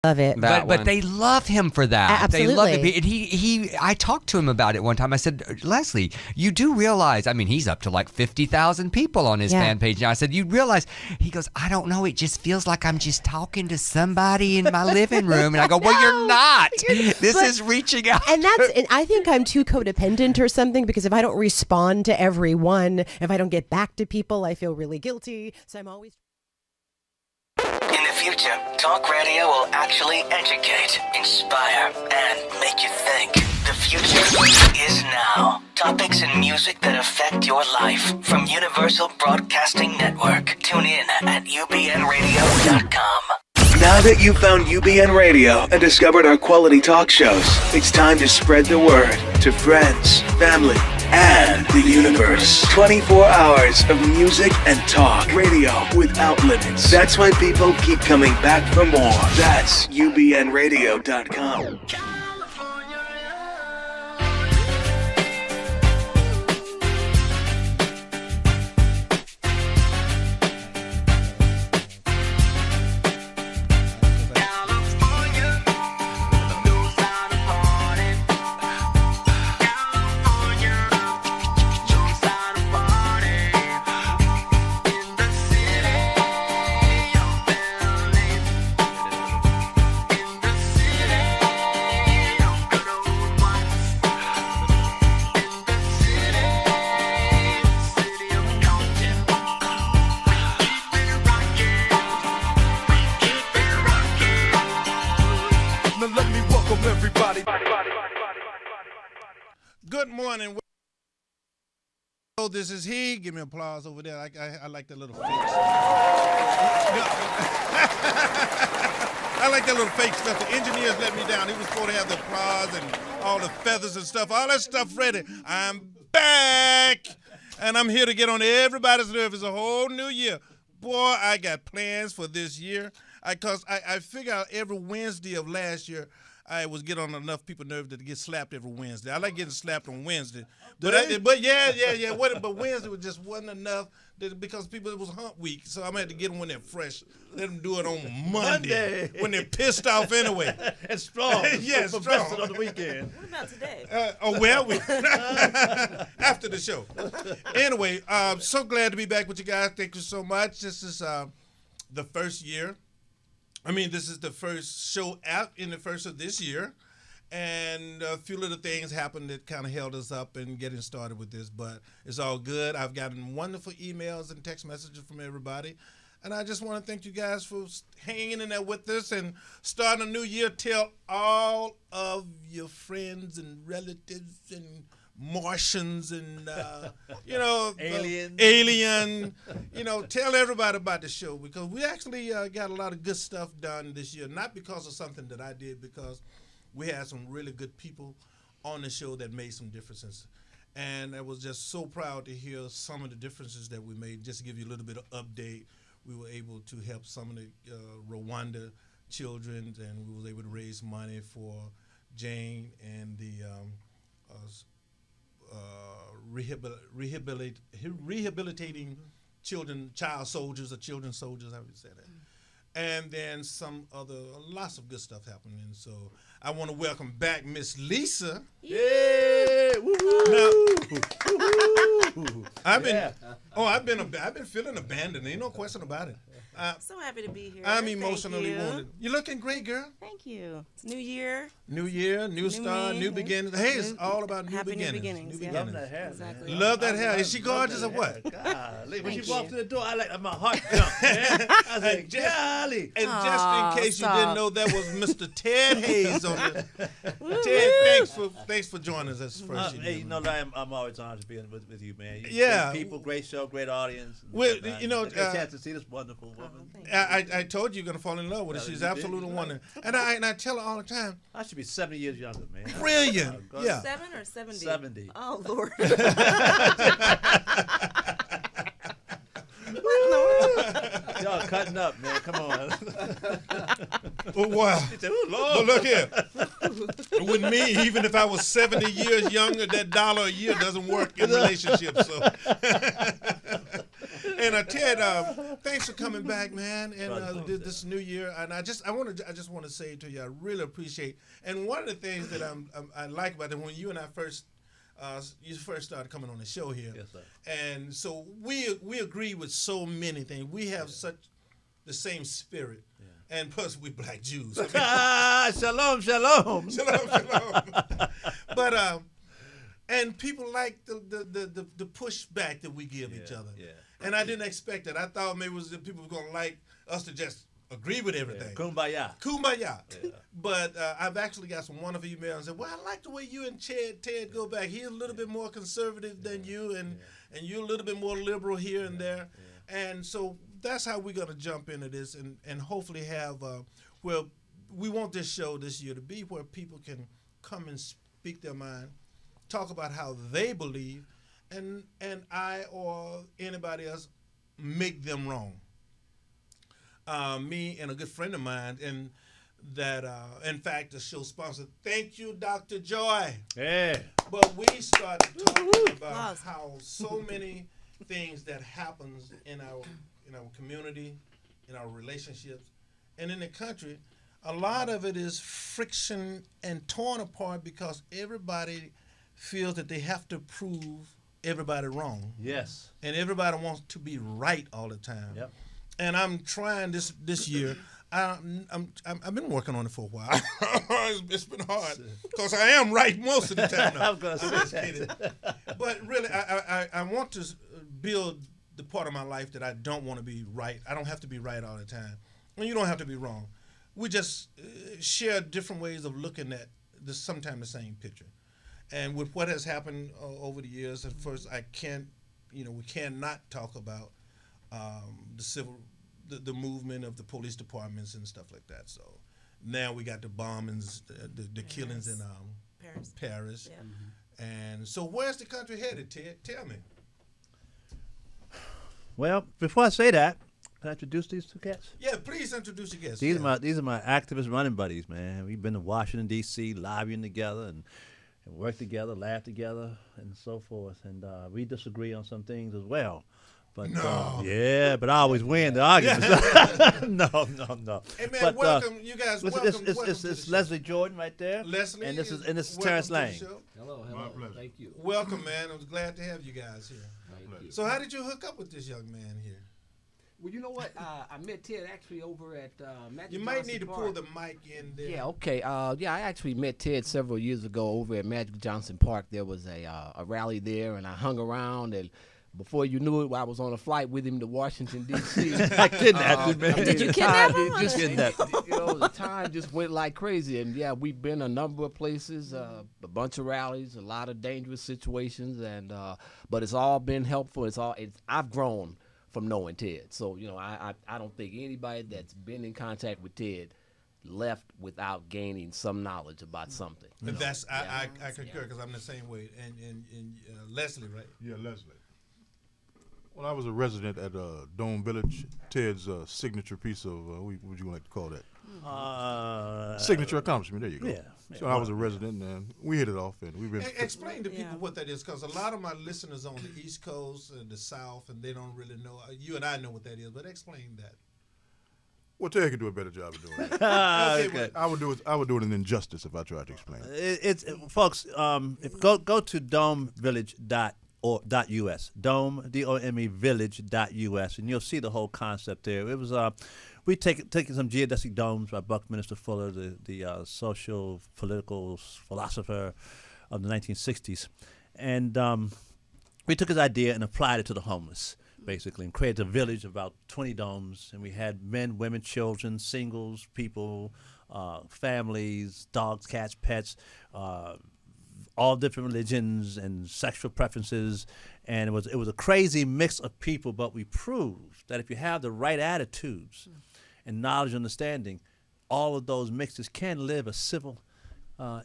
Love it. But they love him for that. Absolutely. They love it. And I talked to him about it one time. I said, Leslie, you do realize, I mean, he's up to like 50,000 people on his fan page now. I said, you realize, he goes, I don't know. It just feels like I'm just talking to somebody in my living room. And I go, well, you're not. This is reaching out. And I think I'm too codependent or something, because if I don't respond to everyone, if I don't get back to people, I feel really guilty. So I'm always... In the future, talk radio will actually educate, inspire, and make you think. The future is now. Topics and music that affect your life from Universal Broadcasting Network. Tune in at ubnradio.com. Now that you've found UBN Radio and discovered our quality talk shows, it's time to spread the word to friends, family, and the universe. 24 hours of music and talk radio without limits. That's why people keep coming back for more. That's ubnradio.com. Good morning. This is he. Give me applause over there. I like that little face. I like that little fake stuff. The engineers let me down. He was supposed to have the applause and all the feathers and stuff. All that stuff ready. I'm back. And I'm here to get on everybody's nerve. It's a whole new year. Boy, I got plans for this year. Because I figure out every Wednesday of last year, I was getting on enough people's nerves to get slapped every Wednesday. I like getting slapped on Wednesday. But Wednesday just wasn't enough because it was hump week. So I'm going to have to get them when they're fresh. Let them do it on Monday. When they're pissed off anyway. And strong. Yeah, strong. On the weekend. What about today? After the show. Anyway, so glad to be back with you guys. Thank you so much. This is the first year. This is the first show out in the first of this year, and a few little things happened that kind of held us up in getting started with this, but it's all good. I've gotten wonderful emails and text messages from everybody, and I just want to thank you guys for hanging in there with us and starting a new year. Tell all of your friends and relatives and Martians and alien, tell everybody about the show, because we actually got a lot of good stuff done this year, not because of something that I did, because we had some really good people on the show that made some differences, and I was just so proud to hear some of the differences that we made. Just to give you a little bit of update, we were able to help some of the Rwanda children, and we was able to raise money for Jane and the rehabilitating child soldiers, or children soldiers, I would say that. And then lots of good stuff happening. So I want to welcome back Miss Lisa. Yeah! I've been feeling abandoned. Ain't no question about it. So happy to be here. I'm emotionally wounded. You're looking great, girl. Thank you. It's new year. New year, new start, new beginnings. Hey, it's all about new beginnings. Love that hair. Exactly. Love that hair. Is she gorgeous or what? Golly, when she walked through the door, my heart jumped, man. I was like, golly. And just in case you didn't know, that was Mr. Ted Hayes on the. Ted, thanks for joining us this first year. Hey, I'm always honored to be with you, man. Yeah. Great people, great show, great audience. Well, a chance to see this wonderful woman. I told you you're gonna fall in love with her. She's absolutely wonderful. And I tell her all the time. I should be 70 years younger, man. Brilliant. Yeah. 7 or 70? 70. Oh, Lord. Y'all cutting up, man. Come on. Oh, wow. Said, oh, Lord. But look here. With me, even if I was 70 years younger, that $1 a year doesn't work in relationships. So. And Ted, thanks thanks for coming back, man. And this new year, and I just want to say to you, I really appreciate. And one of the things that I like about it, when you and I first you first started coming on the show here, Yes, sir. and so we agree with so many things. We have such the same spirit, and plus we black Jews. Shalom, shalom. Shalom. But and people like the pushback that we give each other. Yeah. And I didn't expect that. I thought maybe it was that people were gonna like us to just agree with everything. Kumbaya. Kumbaya. Yeah. But I've actually got some wonderful emails and said, well, I like the way you and Ted go back. He's a little bit more conservative than you, and you're a little bit more liberal here and there. And so that's how we're going to jump into this and hopefully have, well, we want this show this year to be where people can come and speak their mind, talk about how they believe, and I or anybody else make them wrong. Me and a good friend of mine, and that, in fact, the show sponsor. Thank you, Dr. Joy. Yeah. But we started talking about Applause. how so many things that happens in our community, in our relationships, and in the country, a lot of it is friction and torn apart because everybody feels that they have to prove everybody wrong. Yes. And everybody wants to be right all the time. Yep. And I'm trying this year. I've been working on it for a while. It's been hard because I am right most of the time. Now. I'm gonna say just that. kidding. But really, I want to build the part of my life that I don't want to be right. I don't have to be right all the time, and you don't have to be wrong. We just share different ways of looking at sometimes the same picture. And with what has happened over the years, at first we cannot talk about the movement of the police departments and stuff like that. So now we got the bombings, the killings in Paris. Yeah. And so where's the country headed, Ted? Tell me. Well, before I say that, can I introduce these two cats? Yeah, please introduce your guests. These are my activist running buddies, man. We've been to Washington D.C. lobbying together and work together, laugh together, and so forth. And we disagree on some things as well. But but I always win the arguments. No. Hey man, but, welcome, you guys. Welcome. welcome to the It's show. Leslie Jordan right there. Leslie, and this is welcome Terrence to the Lang. show. Hello. Thank you. Welcome, man. I'm glad to have you guys here. Thank you. So how did you hook up with this young man here? Well, you know what? I met Ted actually over at Magic You might Johnson need to Park. pull the mic in there. Yeah, okay. I actually met Ted several years ago over at Magic Johnson Park. There was a rally there, and I hung around, and before you knew it, I was on a flight with him to Washington, D.C. I kidnapped him, man. Did you kidnap him? Just Kidnapped. the time just went like crazy, and yeah, we've been a number of places, a bunch of rallies, a lot of dangerous situations, and but it's all been helpful. I've grown from knowing Ted, so I don't think anybody that's been in contact with Ted left without gaining some knowledge about something. But that's I concur because I'm the same way. And Leslie, right? Yeah, Leslie. Well, I was a resident at Dome Village. Ted's signature piece of what would you like to call that? Signature accomplishment. There you go. Yeah. So I was a resident, and we hit it off, and we've been. Explain to people Yeah. what that is, because a lot of my listeners on the East Coast and the South, and they don't really know. You and I know what that is, but explain that. Well, Ted could do a better job of doing it. Okay. I would do it an injustice if I tried to explain it. Folks. If go to domevillage.us, dome village.us, and you'll see the whole concept there. It was we taken some geodesic domes by Buckminster Fuller, the social political philosopher of the 1960s, and we took his idea and applied it to the homeless, basically, and created a village of about 20 domes, and we had men, women, children, singles, people, families, dogs, cats, pets, all different religions and sexual preferences, and it was a crazy mix of people, but we proved that if you have the right attitudes and knowledge and understanding, all of those mixes can live a civil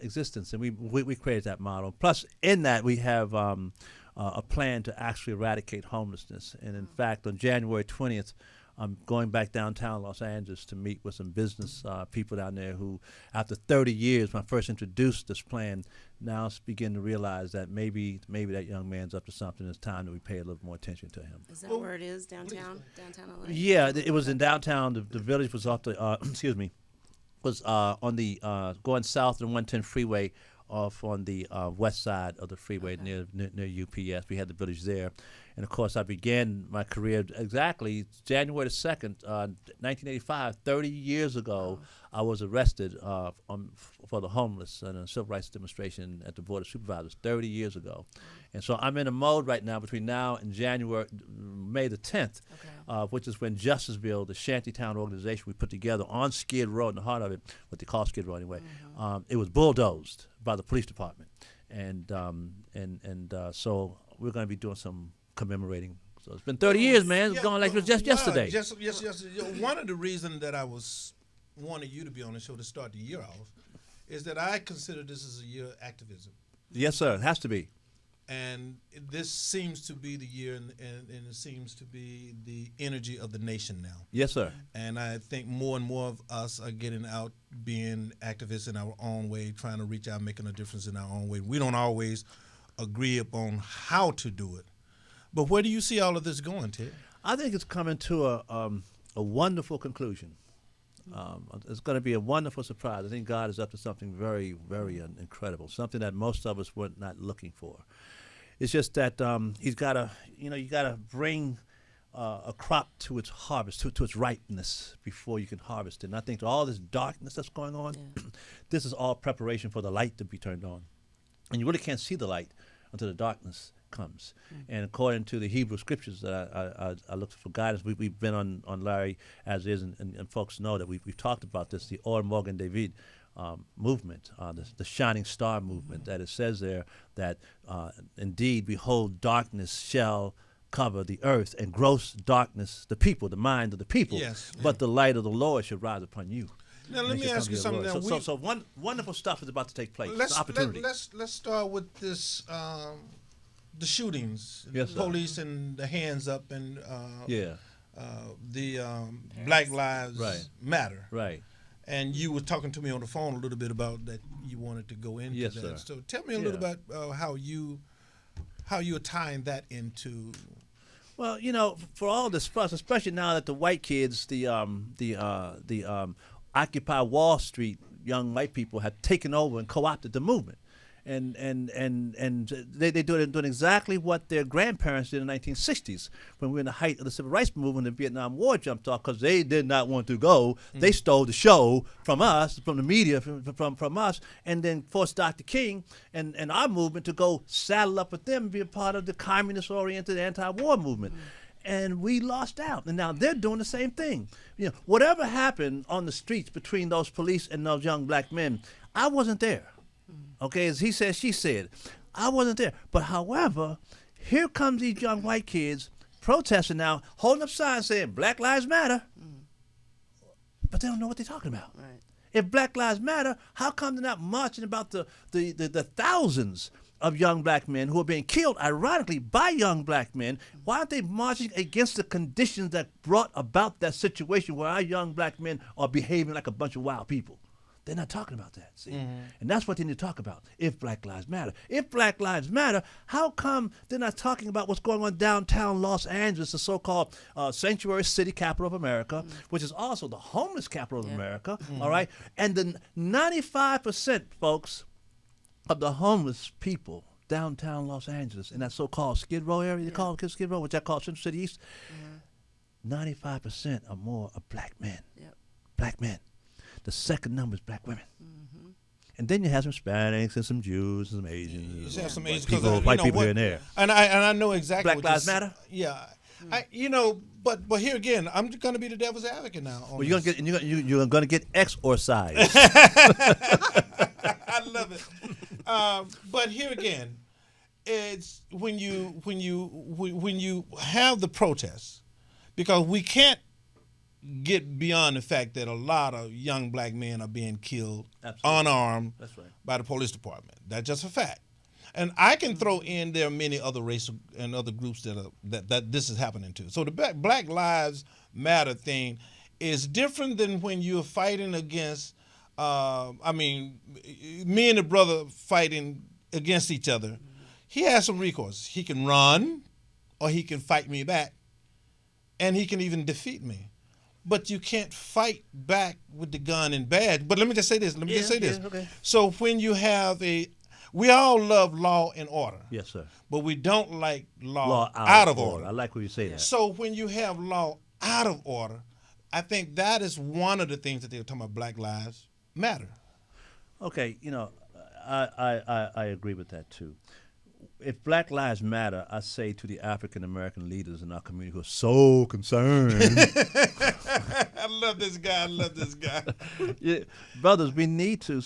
existence, and we created that model. Plus, in that, we have a plan to actually eradicate homelessness, and in fact, on January 20th, I'm going back downtown Los Angeles to meet with some business people down there who, after 30 years, when I first introduced this plan, now begin to realize that maybe that young man's up to something. It's time that we pay a little more attention to him. Is that where it is, downtown LA? Yeah, it was in downtown. The village was off the, was on the, going south of the 110 freeway, off on the west side of the freeway near UPS. We had the village there. And, of course, I began my career exactly January 2nd, 1985, 30 years ago. I was arrested for the homeless in a civil rights demonstration at the Board of Supervisors 30 years ago. And so I'm in a mode right now between now and May the 10th, which is when Justiceville, the Shantytown organization we put together on Skid Row, in the heart of it, what they call Skid Row anyway, it was bulldozed by the police department. And so we're going to be doing some commemorating. So it's been 30 years, man. It's gone like it was just yesterday. Yes. One of the reasons that I wanted you to be on the show to start the year off is that I consider this as a year of activism. Yes, sir. It has to be. And this seems to be the year, and it seems to be the energy of the nation now. Yes, sir. And I think more and more of us are getting out, being activists in our own way, trying to reach out, making a difference in our own way. We don't always agree upon how to do it. But where do you see all of this going, Ted? I think it's coming to a wonderful conclusion. It's going to be a wonderful surprise. I think God is up to something very, very incredible, something that most of us were not looking for. It's just that he's got to, you got to bring a crop to its harvest, to its ripeness before you can harvest it. And I think all this darkness that's going on, this is all preparation for the light to be turned on. And you really can't see the light until the darkness comes. And according to the Hebrew scriptures that I looked for guidance, we've been on Larry as is, and folks know that we've talked about this, the Or Morgan David movement, the shining star movement, that it says there that indeed, behold, darkness shall cover the earth, and gross darkness the people, the mind of the people. Yes. But the light of the Lord shall rise upon you. Now let me ask you something. Now, so wonderful stuff is about to take place. Let's Opportunity. let's start with this. The shootings, Yes, the sir. police and the hands up, and Yeah. the Black Lives Matter. Right. And you were talking to me on the phone a little bit about that. You wanted to go into Yes, that. sir. So tell me a little about how you are tying that into. Well, for all this fuss, especially now that the white kids, the Occupy Wall Street young white people have taken over and co-opted the movement. And they doing exactly what their grandparents did in the 1960s when we were in the height of the civil rights movement. The Vietnam War jumped off because they did not want to go. They stole the show from us, from the media, from us, and then forced Dr. King and our movement to go saddle up with them and be a part of the communist-oriented anti-war movement. And we lost out. And now they're doing the same thing. Whatever happened on the streets between those police and those young black men, I wasn't there. Okay, as he said, she said. I wasn't there. But however, here comes these young white kids protesting now, holding up signs saying Black Lives Matter. But they don't know what they're talking about. Right. If Black Lives Matter, how come they're not marching about the thousands of young black men who are being killed, ironically, by young black men? Why aren't they marching against the conditions that brought about that situation where our young black men are behaving like a bunch of wild people? They're not talking about that, see? And that's what they need to talk about, if Black Lives Matter. If Black Lives Matter, how come they're not talking about what's going on downtown Los Angeles, the so-called sanctuary city capital of America, which is also the homeless capital of America, all right? And the 95%, folks, of the homeless people downtown Los Angeles, in that so-called Skid Row area, they call it Skid Row, which I call Central City East, 95% or more are black men. Yep. Black men. The second number is black women. And then you have some Hispanics and some Jews and some Asians. You have some Asians, people, white people here and there. And I know exactly. Black Lives Matter? Yeah. But here again, I'm going to be the devil's advocate now. Well, you're gonna get exorcised. I love it. But here again, it's when you have the protests, because we can't get beyond the fact that a lot of young black men are being killed unarmed That's right. by the police department. That's just a fact. And I can throw in there are many other racial and other groups that this is happening to. So the Black Lives Matter thing is different than when you're fighting against. Me and the brother fighting against each other. He has some recourse. He can run, or he can fight me back, and he can even defeat me. But you can't fight back with the gun and badge. But let me just say this. Okay. So when you have we all love law and order. Yes, sir. But we don't like law out of order. I like when you say that. So when you have law out of order, I think that is one of the things that they're talking about. Black Lives Matter. Okay, I agree with that too. If Black Lives Matter, I say to the African American leaders in our community who are so concerned. I love this guy. Yeah, brothers,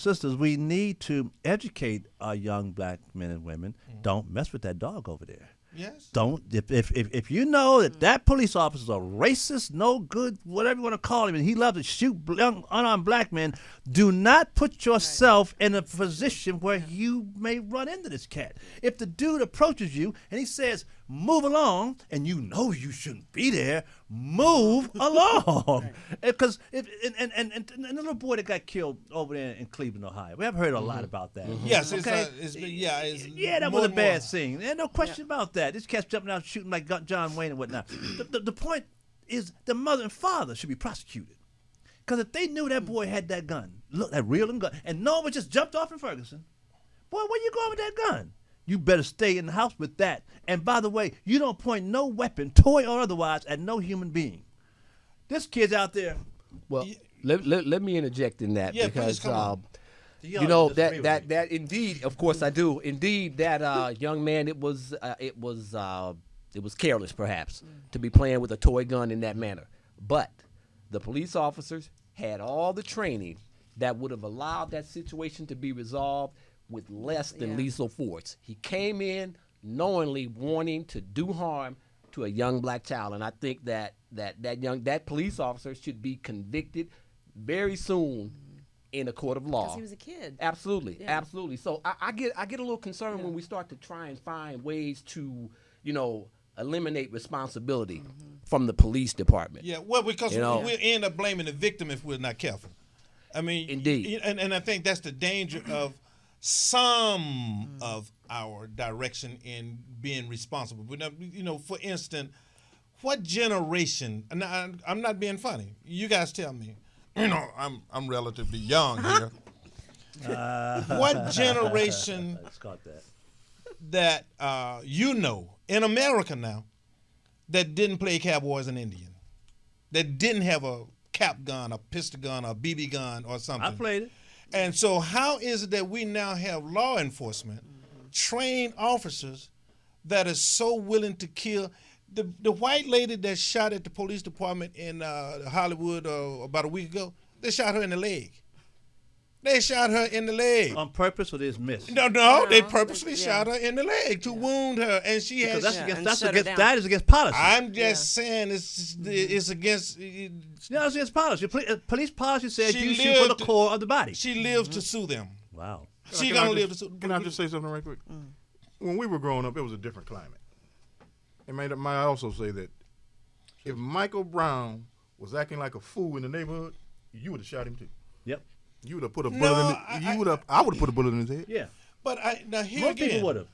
sisters, we need to educate our young black men and women. Don't mess with that dog over there. Yes. Don't if you know that police officer's a racist, no good, whatever you want to call him, and he loves to shoot young unarmed black men, do not put yourself in a position where you may run into this cat. If the dude approaches you and he says, "Move along," and you know you shouldn't be there, move along. Because and the little boy that got killed over there in Cleveland, Ohio, we have heard a lot about that. Yes, okay? That was a bad scene. There's no question about that. This cat's jumping out shooting like John Wayne and whatnot. The point is the mother and father should be prosecuted. Because if they knew that boy had that gun, look, that real gun, and no one just jumped off in Ferguson, boy, where you going with that gun? You better stay in the house with that. And by the way, you don't point no weapon, toy or otherwise, at no human being. This kid's out there. Well, let me interject in that because that indeed, of course I do. Indeed, that young man, it was careless perhaps to be playing with a toy gun in that manner. But the police officers had all the training that would have allowed that situation to be resolved with less than lethal force. He came in knowingly wanting to do harm to a young black child, and I think that police officer should be convicted very soon in a court of law. Because he was a kid. Absolutely, absolutely. So I get a little concerned when we start to try and find ways to, eliminate responsibility from the police department. Yeah, well, because we end up blaming the victim if we're not careful. I mean, indeed, and I think that's the danger of some of our direction in being responsible. But, for instance, what generation? And I'm not being funny. You guys tell me. I'm relatively young here. What generation that in America now that didn't play cowboys and Indian, that didn't have a cap gun, a pistol gun, a BB gun, or something? I played it. And so how is it that we now have law enforcement, trained officers that are so willing to kill? The white lady that shot at the police department in Hollywood about a week ago, they shot her in the leg. They shot her in the leg. On purpose or they just missed? No, they purposely shot her in the leg to wound her. And she has... That is against policy. I'm just saying it's against... it's against policy. Police policy says you shoot for the core of the body. She lives to sue them. Wow. She gonna live to sue them. Can I just say something right quick? When we were growing up, it was a different climate. And might I also say that if Michael Brown was acting like a fool in the neighborhood, you would have shot him too. Yep. You would have put a bullet I would have put a bullet in his head. Yeah. But Most people would have.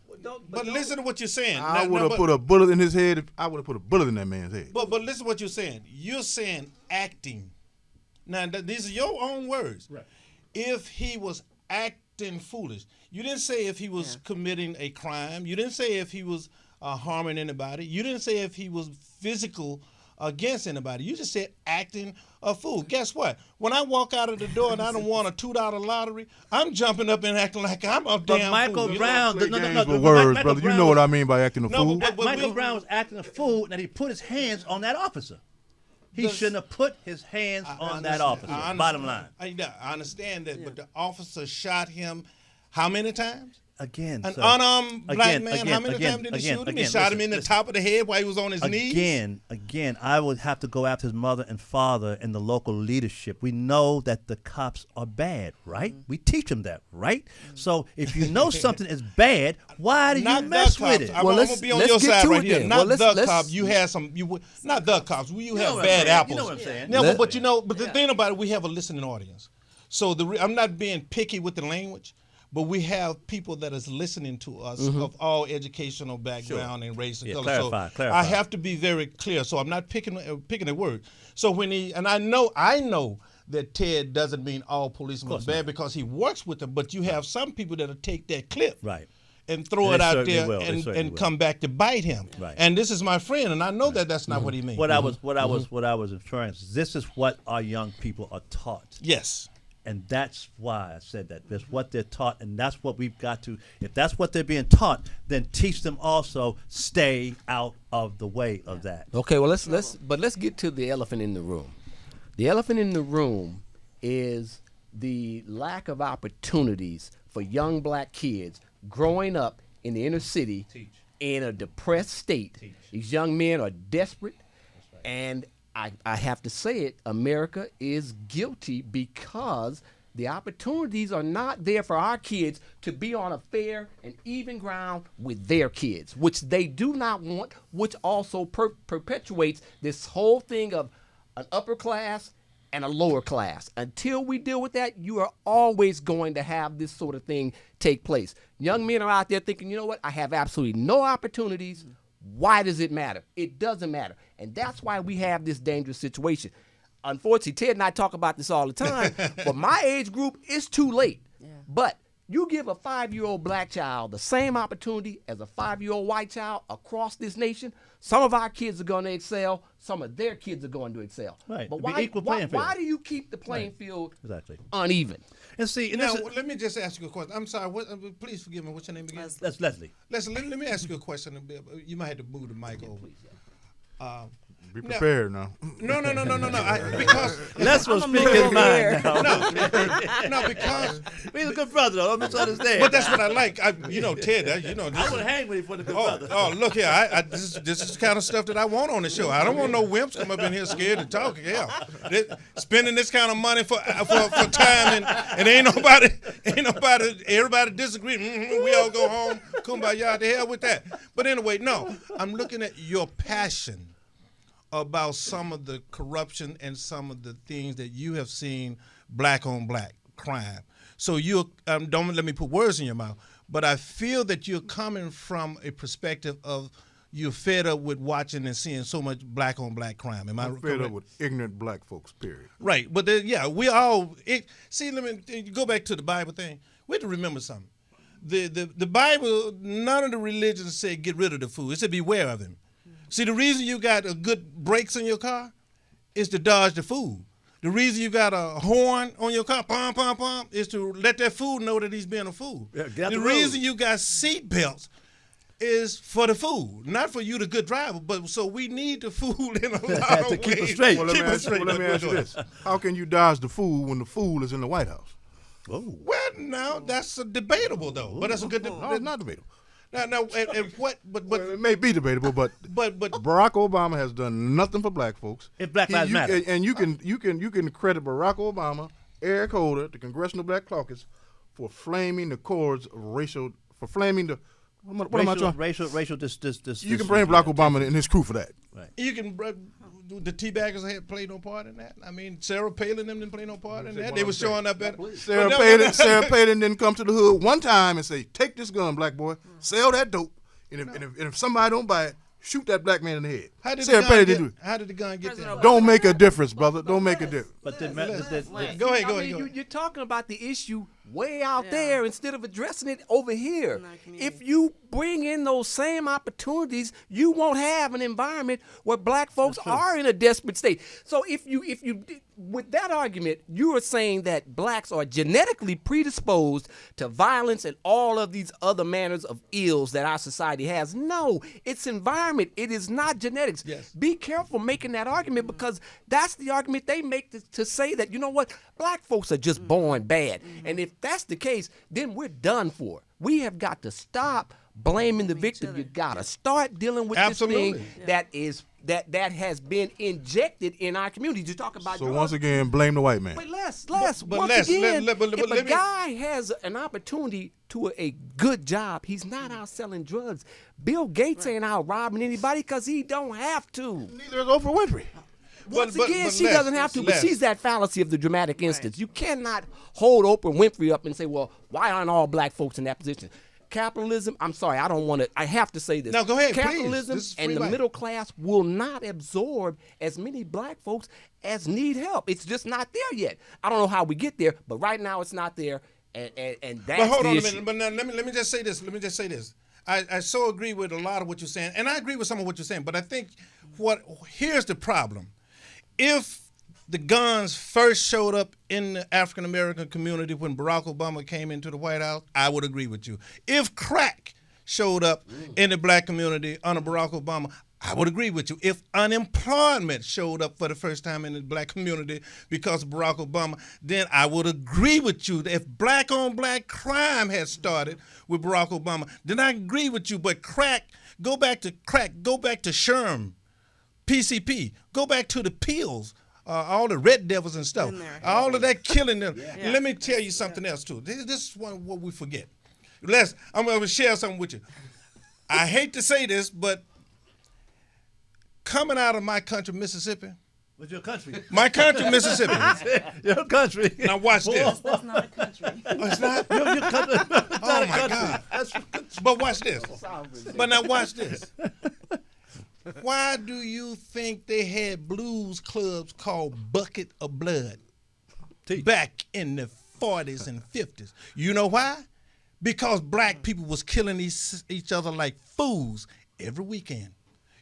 But listen to what you're saying. I would have put a bullet in his head. I would have put a bullet in that man's head. But listen to what you're saying. You're saying acting. Now, these are your own words. Right. If he was acting foolish, you didn't say if he was committing a crime. You didn't say if he was harming anybody. You didn't say if he was physical against anybody. You just said acting a fool. Guess what? When I walk out of the door and I don't want a $2 lottery, I'm jumping up and acting like I'm a damn Michael fool. Brown, words, brother. You know what I mean by acting a fool. But Michael Brown was acting a fool, and he put his hands on that officer. He shouldn't have put his hands on that officer. Bottom line. I understand that, but the officer shot him how many times? Again, An sir. unarmed black Again, man. again, How many again, times did he again, shoot him? He again, shot him listen, in the listen. top of the head while he was on his knees. Again, I would have to go after his mother and father and the local leadership. We know that the cops are bad, right? We teach them that, right? So if you know something is bad, why do you Not mess the with cops. it? I'm Well, gonna let's- be on let's your get side to right it here. then. Not Well, the let's- cops. You had some. Not the cops. You have what I'm bad saying. apples. You know what I'm saying. Yeah, Let- but the thing about it, we have a listening audience. So I'm not being picky with the language, but we have people that is listening to us of all educational background and race and Yeah, color. clarify. I have to be very clear. So I'm not picking a word. So when I know that Ted doesn't mean all policemen are bad because he works with them, but you have some people that'll take that clip. Right. And throw And it they out certainly there will. They certainly and will. come back to bite him. Right. And this is my friend, and I know that that's not what he means. What I was referring to, this is what our young people are taught. Yes. And that's why I said that. That's what they're taught, and that's what we've got to. If that's what they're being taught, then teach them also stay out of the way of that. Okay, well let's get to the elephant in the room. The elephant in the room is the lack of opportunities for young black kids growing up in the inner city in a depressed state. These young men are desperate, and I have to say it, America is guilty because the opportunities are not there for our kids to be on a fair and even ground with their kids, which they do not want, which also perpetuates this whole thing of an upper class and a lower class. Until we deal with that, you are always going to have this sort of thing take place. Young men are out there thinking, you know what, I have absolutely no opportunities. Why does it matter? It doesn't matter. And that's why we have this dangerous situation. Unfortunately, Ted and I talk about this all the time. For my age group, it's too late. Yeah. But you give a 5-year-old black child the same opportunity as a 5-year-old white child across this nation, some of our kids are going to excel, some of their kids are going to excel. Right. But It'd be equal playing field. why do you keep the playing field Exactly. uneven? And see, and Now, this is- let me just ask you a question. I'm sorry. Please forgive me. What's your name again? that's Leslie. Let me ask you a question. You might have to move the mic over. Be prepared now. No. Because Les will speak his mind now. no, because He's a good brother, though. Don't misunderstand. but that's what I like. Ted. This I would hang with him for the good brother. look here. This is the kind of stuff that I want on the show. I don't want no wimps come up in here scared to talk. Yeah, spending this kind of money for time and ain't nobody. Everybody disagree. We all go home. Kumbaya. The hell with that. But anyway, no. I'm looking at your passion about some of the corruption and some of the things that you have seen black on black crime. So you don't let me put words in your mouth, but I feel that you're coming from a perspective of you're fed up with watching and seeing so much black on black crime. Am I I'm fed correct? up with ignorant black folks, period. Right, but we all see. Let me go back to the Bible thing. We have to remember something. The Bible, none of the religions say get rid of the fool. It said beware of him. See, the reason you got a good brakes in your car is to dodge the fool. The reason you got a horn on your car, pom, pom, pom, is to let that fool know that he's being a fool. Yeah, get out the the road. reason you got seat belts is for the fool, not for you, the good driver, but so we need the fool in a lot of To keep us ways. straight. Well, let me ask you this. How can you dodge the fool when the fool is in the White House? Oh. Well, now that's debatable though, but that's a good. No, it's not debatable. Now, and what? But Well, it may be debatable, but Barack Obama has done nothing for black folks. If Black Lives Matter. And you can credit Barack Obama, Eric Holder, the Congressional Black Caucus, for flaming the chords of racial, for flaming the what am I trying? Racial. You can blame Barack Obama and his crew for that. you can. The Teabaggers had played no part in that. I mean, Sarah Palin them didn't play no part in that. They were showing up at Sarah Palin didn't come to the hood one time and say, "Take this gun, black boy, sell that dope, and if somebody don't buy it, shoot that black man in the head." How did Sarah the Palin gun didn't do get? How did the gun get there? Don't make a difference, brother. Don't make a difference. But Go ahead. You're talking about the issue way out there instead of addressing it over here. If you bring in those same opportunities, you won't have an environment where black folks are in a desperate state. So if you with that argument, you are saying that blacks are genetically predisposed to violence and all of these other manners of ills that our society has. No, it's environment. It is not genetics. Yes. Be careful making that argument because that's the argument they make to say that, you know what, black folks are just born bad. And if if that's the case, then we're done for. We have got to stop blaming the victim. You got to start dealing with Absolutely. this thing that has been injected in our community. You talk about So drugs. once again, blame the white man. But Les, but once Les, again, let if a me- guy has an opportunity to a good job, he's not out selling drugs. Bill Gates ain't out robbing anybody because he don't have to. Neither is Oprah Winfrey. Once but again, she Les, doesn't have to, but Les. she's that fallacy of the dramatic instance. You cannot hold Oprah Winfrey up and say, well, why aren't all black folks in that position? Capitalism, I'm sorry, I don't want to, I have to say this. No, go ahead, please. Capitalism This is and free the reign. middle class will not absorb as many black folks as need help. It's just not there yet. I don't know how we get there, but right now it's not there, and that's But hold the on a issue. minute. But now, let me just say this. I so agree with a lot of what you're saying, and I agree with some of what you're saying. But I think here's the problem: if the guns first showed up in the African American community when Barack Obama came into the White House, I would agree with you. If crack showed up in the black community under Barack Obama, I would agree with you. If unemployment showed up for the first time in the black community because of Barack Obama, then I would agree with you. If black-on-black crime had started with Barack Obama, then I agree with you. But go back to Sherm, PCP, go back to the pills, all the Red Devils and stuff, all of that killing them. And let me tell you something else too. This is what we forget. I'm going to share something with you. I hate to say this, but coming out of my country, Mississippi. What's your country? My country, Mississippi. Your country. Now watch this. That's not a country. Oh, it's not? Your country. Oh my God. But watch this. But now watch this. Why do you think they had blues clubs called Bucket of Blood back in the 40s and 50s? You know why? Because black people was killing each other like fools every weekend.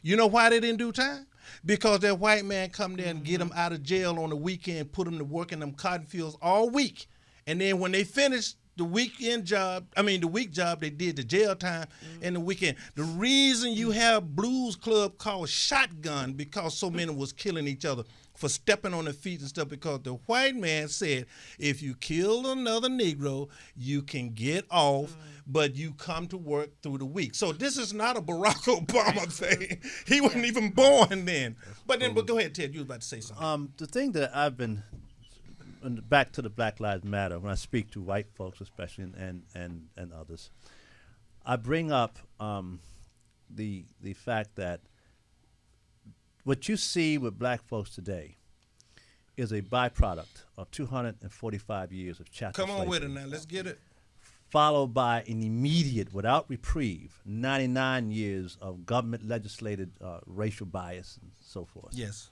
You know why they didn't do time? Because that white man come there and get them out of jail on the weekend, put them to work in them cotton fields all week. And then when they finished the week job, they did the jail time and the weekend. The reason you have blues club called Shotgun because so many was killing each other for stepping on their feet and stuff, because the white man said, if you kill another Negro, you can get off, but you come to work through the week. So this is not a Barack Obama thing. He wasn't even born then. But go ahead, Ted, you was about to say something. The thing that I've been back to the Black Lives Matter, when I speak to white folks especially and others, I bring up the fact that what you see with black folks today is a byproduct of 245 years of chattel Come on slavery, with it now. Let's get it. followed by an immediate, without reprieve, 99 years of government legislated racial bias and so forth. Yes.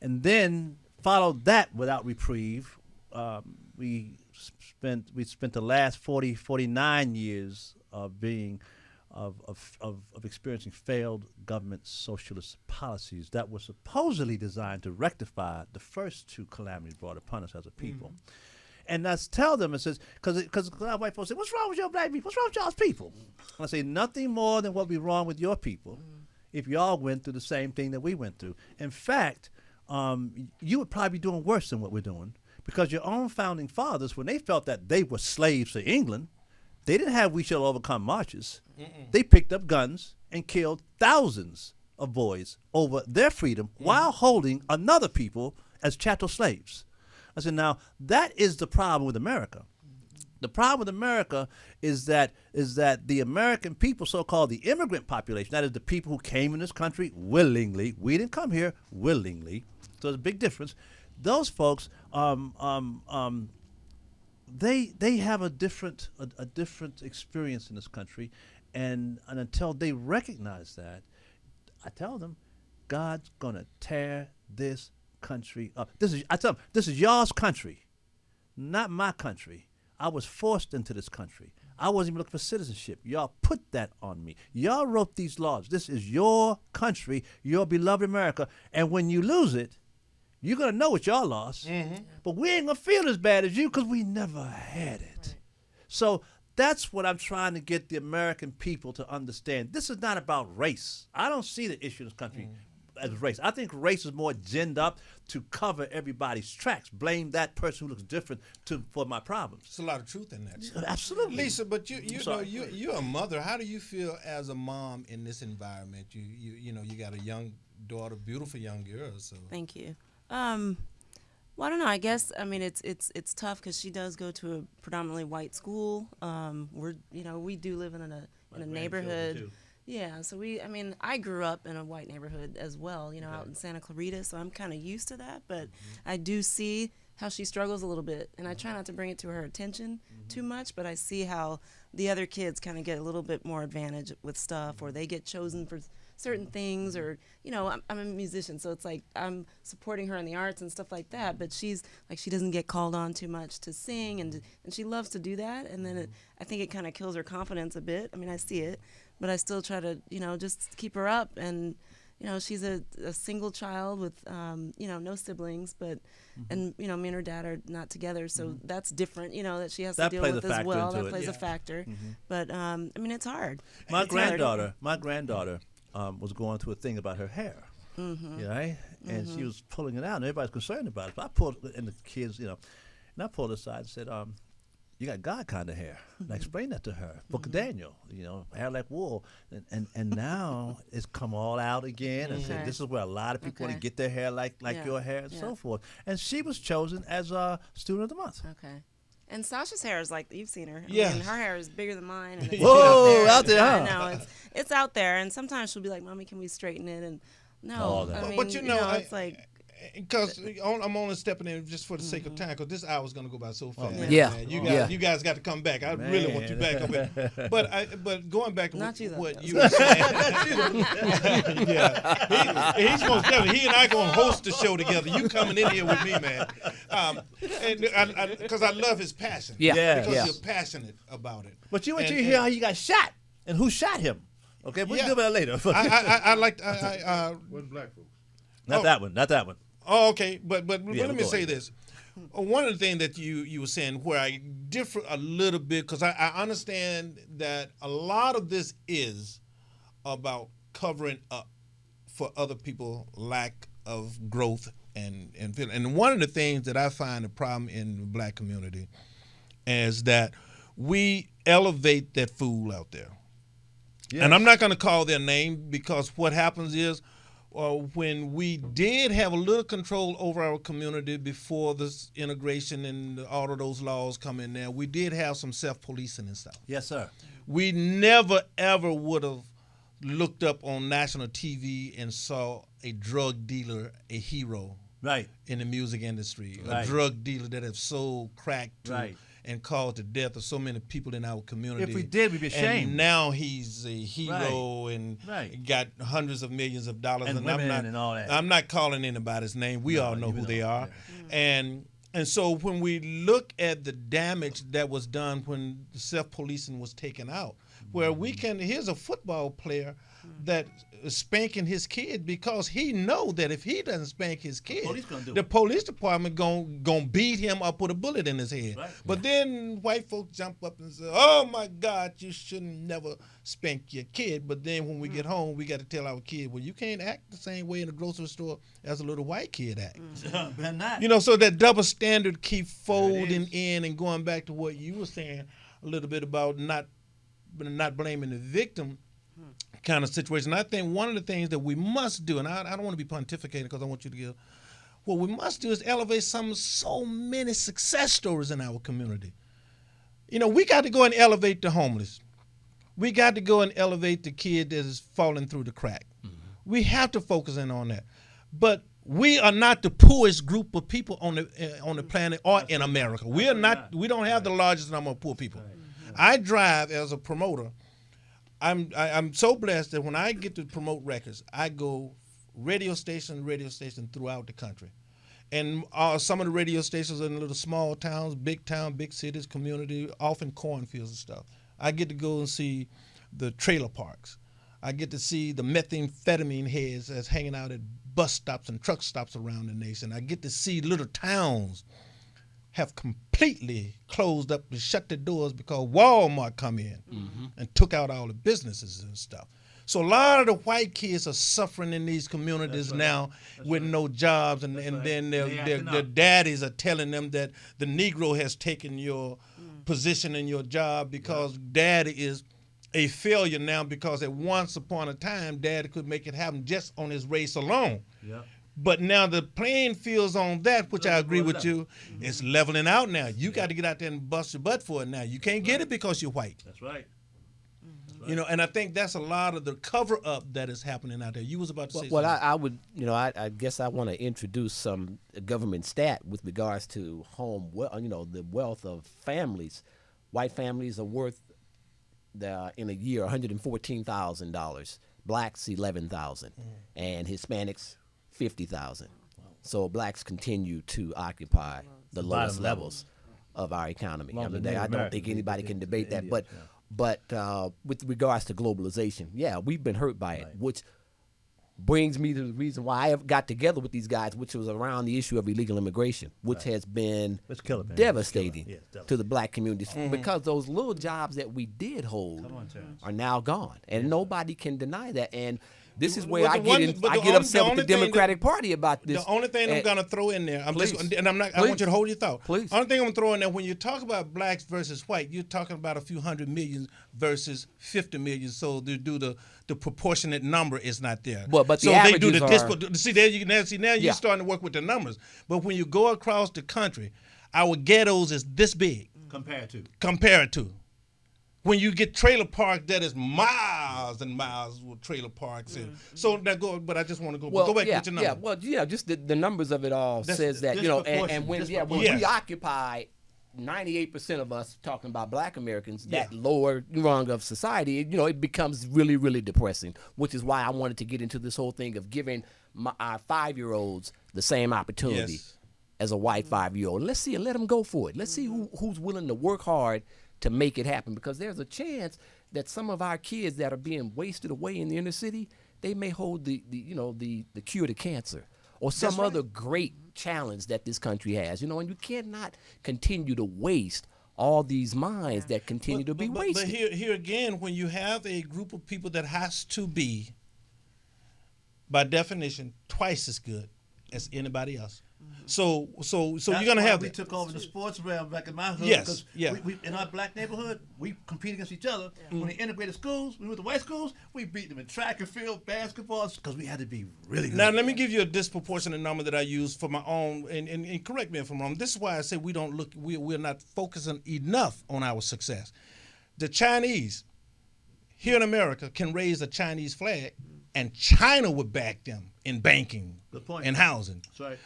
And then followed that without reprieve. We spent the last 49 years of experiencing failed government socialist policies that were supposedly designed to rectify the first two calamities brought upon us as a people. And I tell them, it says, because white folks say, what's wrong with your black people? What's wrong with y'all's people? And I say, nothing more than what be wrong with your people if y'all went through the same thing that we went through. In fact, you would probably be doing worse than what we're doing, because your own founding fathers, when they felt that they were slaves to England, they didn't have We Shall Overcome marches. They picked up guns and killed thousands of boys over their freedom while holding another people as chattel slaves. I said, now, that is the problem with America. The problem with America is that the American people, so-called the immigrant population, that is the people who came in this country willingly. We didn't come here willingly. So there's a big difference. Those folks, they have a different experience in this country, and until they recognize that, I tell them, God's gonna tear this country up. I tell them, this is y'all's country, not my country. I was forced into this country. I wasn't even looking for citizenship. Y'all put that on me. Y'all wrote these laws. This is your country, your beloved America, and when you lose it, you're going to know what y'all lost, but we ain't going to feel as bad as you because we never had it. Right. So that's what I'm trying to get the American people to understand. This is not about race. I don't see the issue in this country as race. I think race is more ginned up to cover everybody's tracks. Blame that person who looks different for my problems. There's a lot of truth in that. Absolutely. Lisa, but you're a mother. How do you feel as a mom in this environment? You got a young daughter, beautiful young girl. So Thank you. Well, I don't know. I guess it's tough because she does go to a predominantly white school. We do live in a neighborhood. Too. Yeah, so I grew up in a white neighborhood as well, out in Santa Clarita, so I'm kind of used to that, but I do see how she struggles a little bit, and I try not to bring it to her attention too much, but I see how the other kids kind of get a little bit more advantage with stuff, or they get chosen for certain things, or I'm a musician, so it's like I'm supporting her in the arts and stuff like that, but she's like, she doesn't get called on too much to sing, and she loves to do that, and then I think it kind of kills her confidence a bit. I see it, but I still try to just keep her up, and she's a single child with no siblings, but and me and her dad are not together, so that's different, that she has to deal with as well. That plays a factor, but it's hard. My granddaughter was going through a thing about her hair, right? And she was pulling it out, and everybody's concerned about it. But I pulled, and the kids, and I pulled aside and said, you got God kind of hair. And I explained that to her. Book of Daniel, hair like wool. And now it's come all out again and said, this is where a lot of people want to get their hair like your hair and so forth. And she was chosen as a student of the month. Okay. And Sasha's hair is like, you've seen her. Yeah. Her hair is bigger than mine. And it's Whoa, out there, I huh? know. It's out there. And sometimes she'll be like, Mommy, can we straighten it? And no. But it's like, because I'm only stepping in just for the sake of time, because this hour's gonna go by so fast. Yeah. Man. Yeah. You guys got to come back. I really want you back up here. But going back to Not you, though. what you were saying. Yeah, he's most definitely. He and I gonna host the show together. You coming in here with me, man? And because I love his passion. Yeah. Because you're passionate about it. But you want to hear how he got shot and who shot him. Okay, we'll do that later. I like. Where's black folks? Not that one. Oh, okay, but let me go say ahead. this. One of the things that you were saying where I differ a little bit, because I understand that a lot of this is about covering up for other people lack of growth and feeling. And one of the things that I find a problem in the black community is that we elevate that fool out there. Yes. And I'm not going to call their name, because what happens is, when we did have a little control over our community before this integration and all of those laws come in there, we did have some self-policing and stuff. Yes, sir. We never, ever would have looked up on national TV and saw a drug dealer a hero in the music industry, a drug dealer that have sold crack to and caused the death of so many people in our community. If we did, we'd be ashamed. And now he's a hero and got hundreds of millions of dollars. And women and all that. I'm not calling anybody's name. We all know who they are. Yeah. And so when we look at the damage that was done when self-policing was taken out, where we can, here's a football player that is spanking his kid because he know that if he doesn't spank his kid, the police department gonna beat him up with a bullet in his head. Right. But then white folks jump up and say, "Oh my God, you shouldn't never spank your kid." But then when we get home, we got to tell our kid, "Well, you can't act the same way in the grocery store as a little white kid act." So that double standard keep folding in, and going back to what you were saying a little bit about not blaming the victim kind of situation. I think one of the things that we must do, and I don't want to be pontificating because I want you to get, what we must do is elevate so many success stories in our community. We got to go and elevate the homeless. We got to go and elevate the kid that is falling through the crack. Mm-hmm. We have to focus in on that. But we are not the poorest group of people on the planet or in America. We are not. We don't have the largest number of poor people. I drive as a promoter. I'm so blessed that when I get to promote records, I go radio station throughout the country. And some of the radio stations are in little small towns, big cities, community, often cornfields and stuff. I get to go and see the trailer parks. I get to see the methamphetamine heads that's hanging out at bus stops and truck stops around the nation. I get to see little towns have completely closed up and shut their doors because Walmart come in and took out all the businesses and stuff. So a lot of the white kids are suffering in these communities now with no jobs, and then their daddies are telling them that the Negro has taken your position in your job because daddy is a failure now, because at once upon a time daddy could make it happen just on his race alone. Yeah. But now the playing field's on that, which I agree with you, it's leveling out now. You got to get out there and bust your butt for it now. You can't get it because you're white. That's right. You know, and I think that's a lot of the cover up that is happening out there. You was about to say Well, something. I would, I guess I want to introduce some government stat with regards to the wealth of families. White families are worth in a year $114,000. Blacks $11,000, and Hispanics $50,000. So blacks continue to occupy the lowest levels of our economy. I mean, I don't think anybody can debate that. But with regards to globalization, yeah, we've been hurt by it, which brings me to the reason why I got together with these guys, which was around the issue of illegal immigration, which has been devastating to the black communities, because those little jobs that we did hold are now gone, and nobody can deny that. And this is where I get upset with the Democratic Party about this. The only thing I'm going to throw in there, I want you to hold your thought. Please. The only thing I'm going to throw in there, when you talk about blacks versus white, you're talking about a few 100 million versus 50 million. So they do the proportionate number is not there. Well, but so the they do averages now you're starting to work with the numbers. But when you go across the country, our ghettos is this big compared to. When you get trailer parks, that is miles and miles with trailer parks. And so that go, but I just want to go back with your number. Yeah, well, just the numbers of it all says that, and when we occupy 98% of us, talking about black Americans, that lower rung of society, it becomes really, really depressing, which is why I wanted to get into this whole thing of giving our 5-year-olds the same opportunity as a white 5-year-old. Let's see, and let them go for it. Let's see who's willing to work hard to make it happen, because there's a chance that some of our kids that are being wasted away in the inner city, they may hold the cure to cancer or some other great challenge that this country has. And you cannot continue to waste all these minds that continue to be wasted. But here again, when you have a group of people that has to be, by definition, twice as good as anybody else. So you're gonna have we took over the sports realm back in my hood. Yes, we in our black neighborhood, we compete against each other. When they integrated schools, we went to white schools, we beat them in track and field, basketball, because we had to be really good. Now let me give you a disproportionate number that I use for my own, and correct me if I'm wrong. This is why I say we're not focusing enough on our success. The Chinese here in America can raise a Chinese flag, and China would back them in banking and housing. That's right.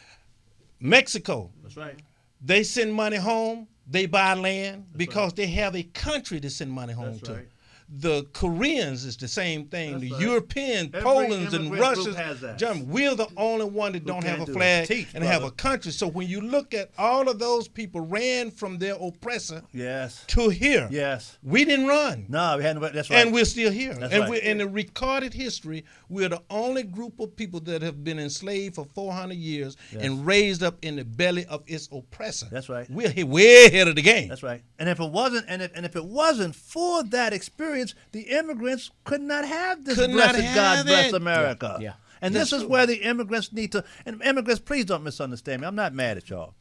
Mexico. That's right. They send money home. They buy land because they have a country to send money home to. Right. The Koreans is the same thing. That's the right. European, Every Poland's and immigrant group Russia's, has that. Germany. We're the only one that don't have a can't do it. flag Teach, and have brother. a country. So when you look at all of those people ran from their oppressor Yes. to here. Yes. We didn't run. No, we had nobody. That's right. And we're still here. That's and right. we're in the recorded history, we're the only group of people that have been enslaved for 400 years and raised up in the belly of its oppressor. That's right. We're way ahead of the game. That's right. And if it wasn't, and if it wasn't for that experience, the immigrants could not have this Could not blessed have God bless it. America. Yeah. And this is where the immigrants need to. And immigrants, please don't misunderstand me. I'm not mad at y'all,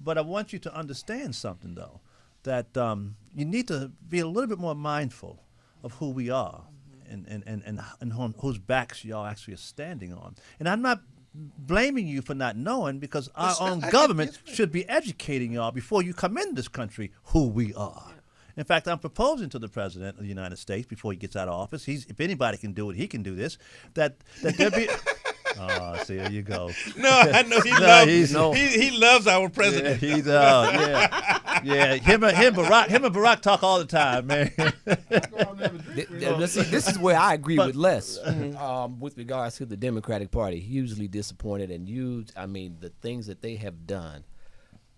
but I want you to understand something though, that you need to be a little bit more mindful of who we are, and whose backs y'all actually are standing on. And I'm not blaming you for not knowing, because our own government should be educating y'all before you come in this country who we are. In fact, I'm proposing to the President of the United States before he gets out of office, if anybody can do it, he can do this, that there be... Oh, see, there you go. No, I know he loves our president. Yeah, him and Barack talk all the time, man. This is where I agree with Les with regards to the Democratic Party. Hugely disappointed, and the things that they have done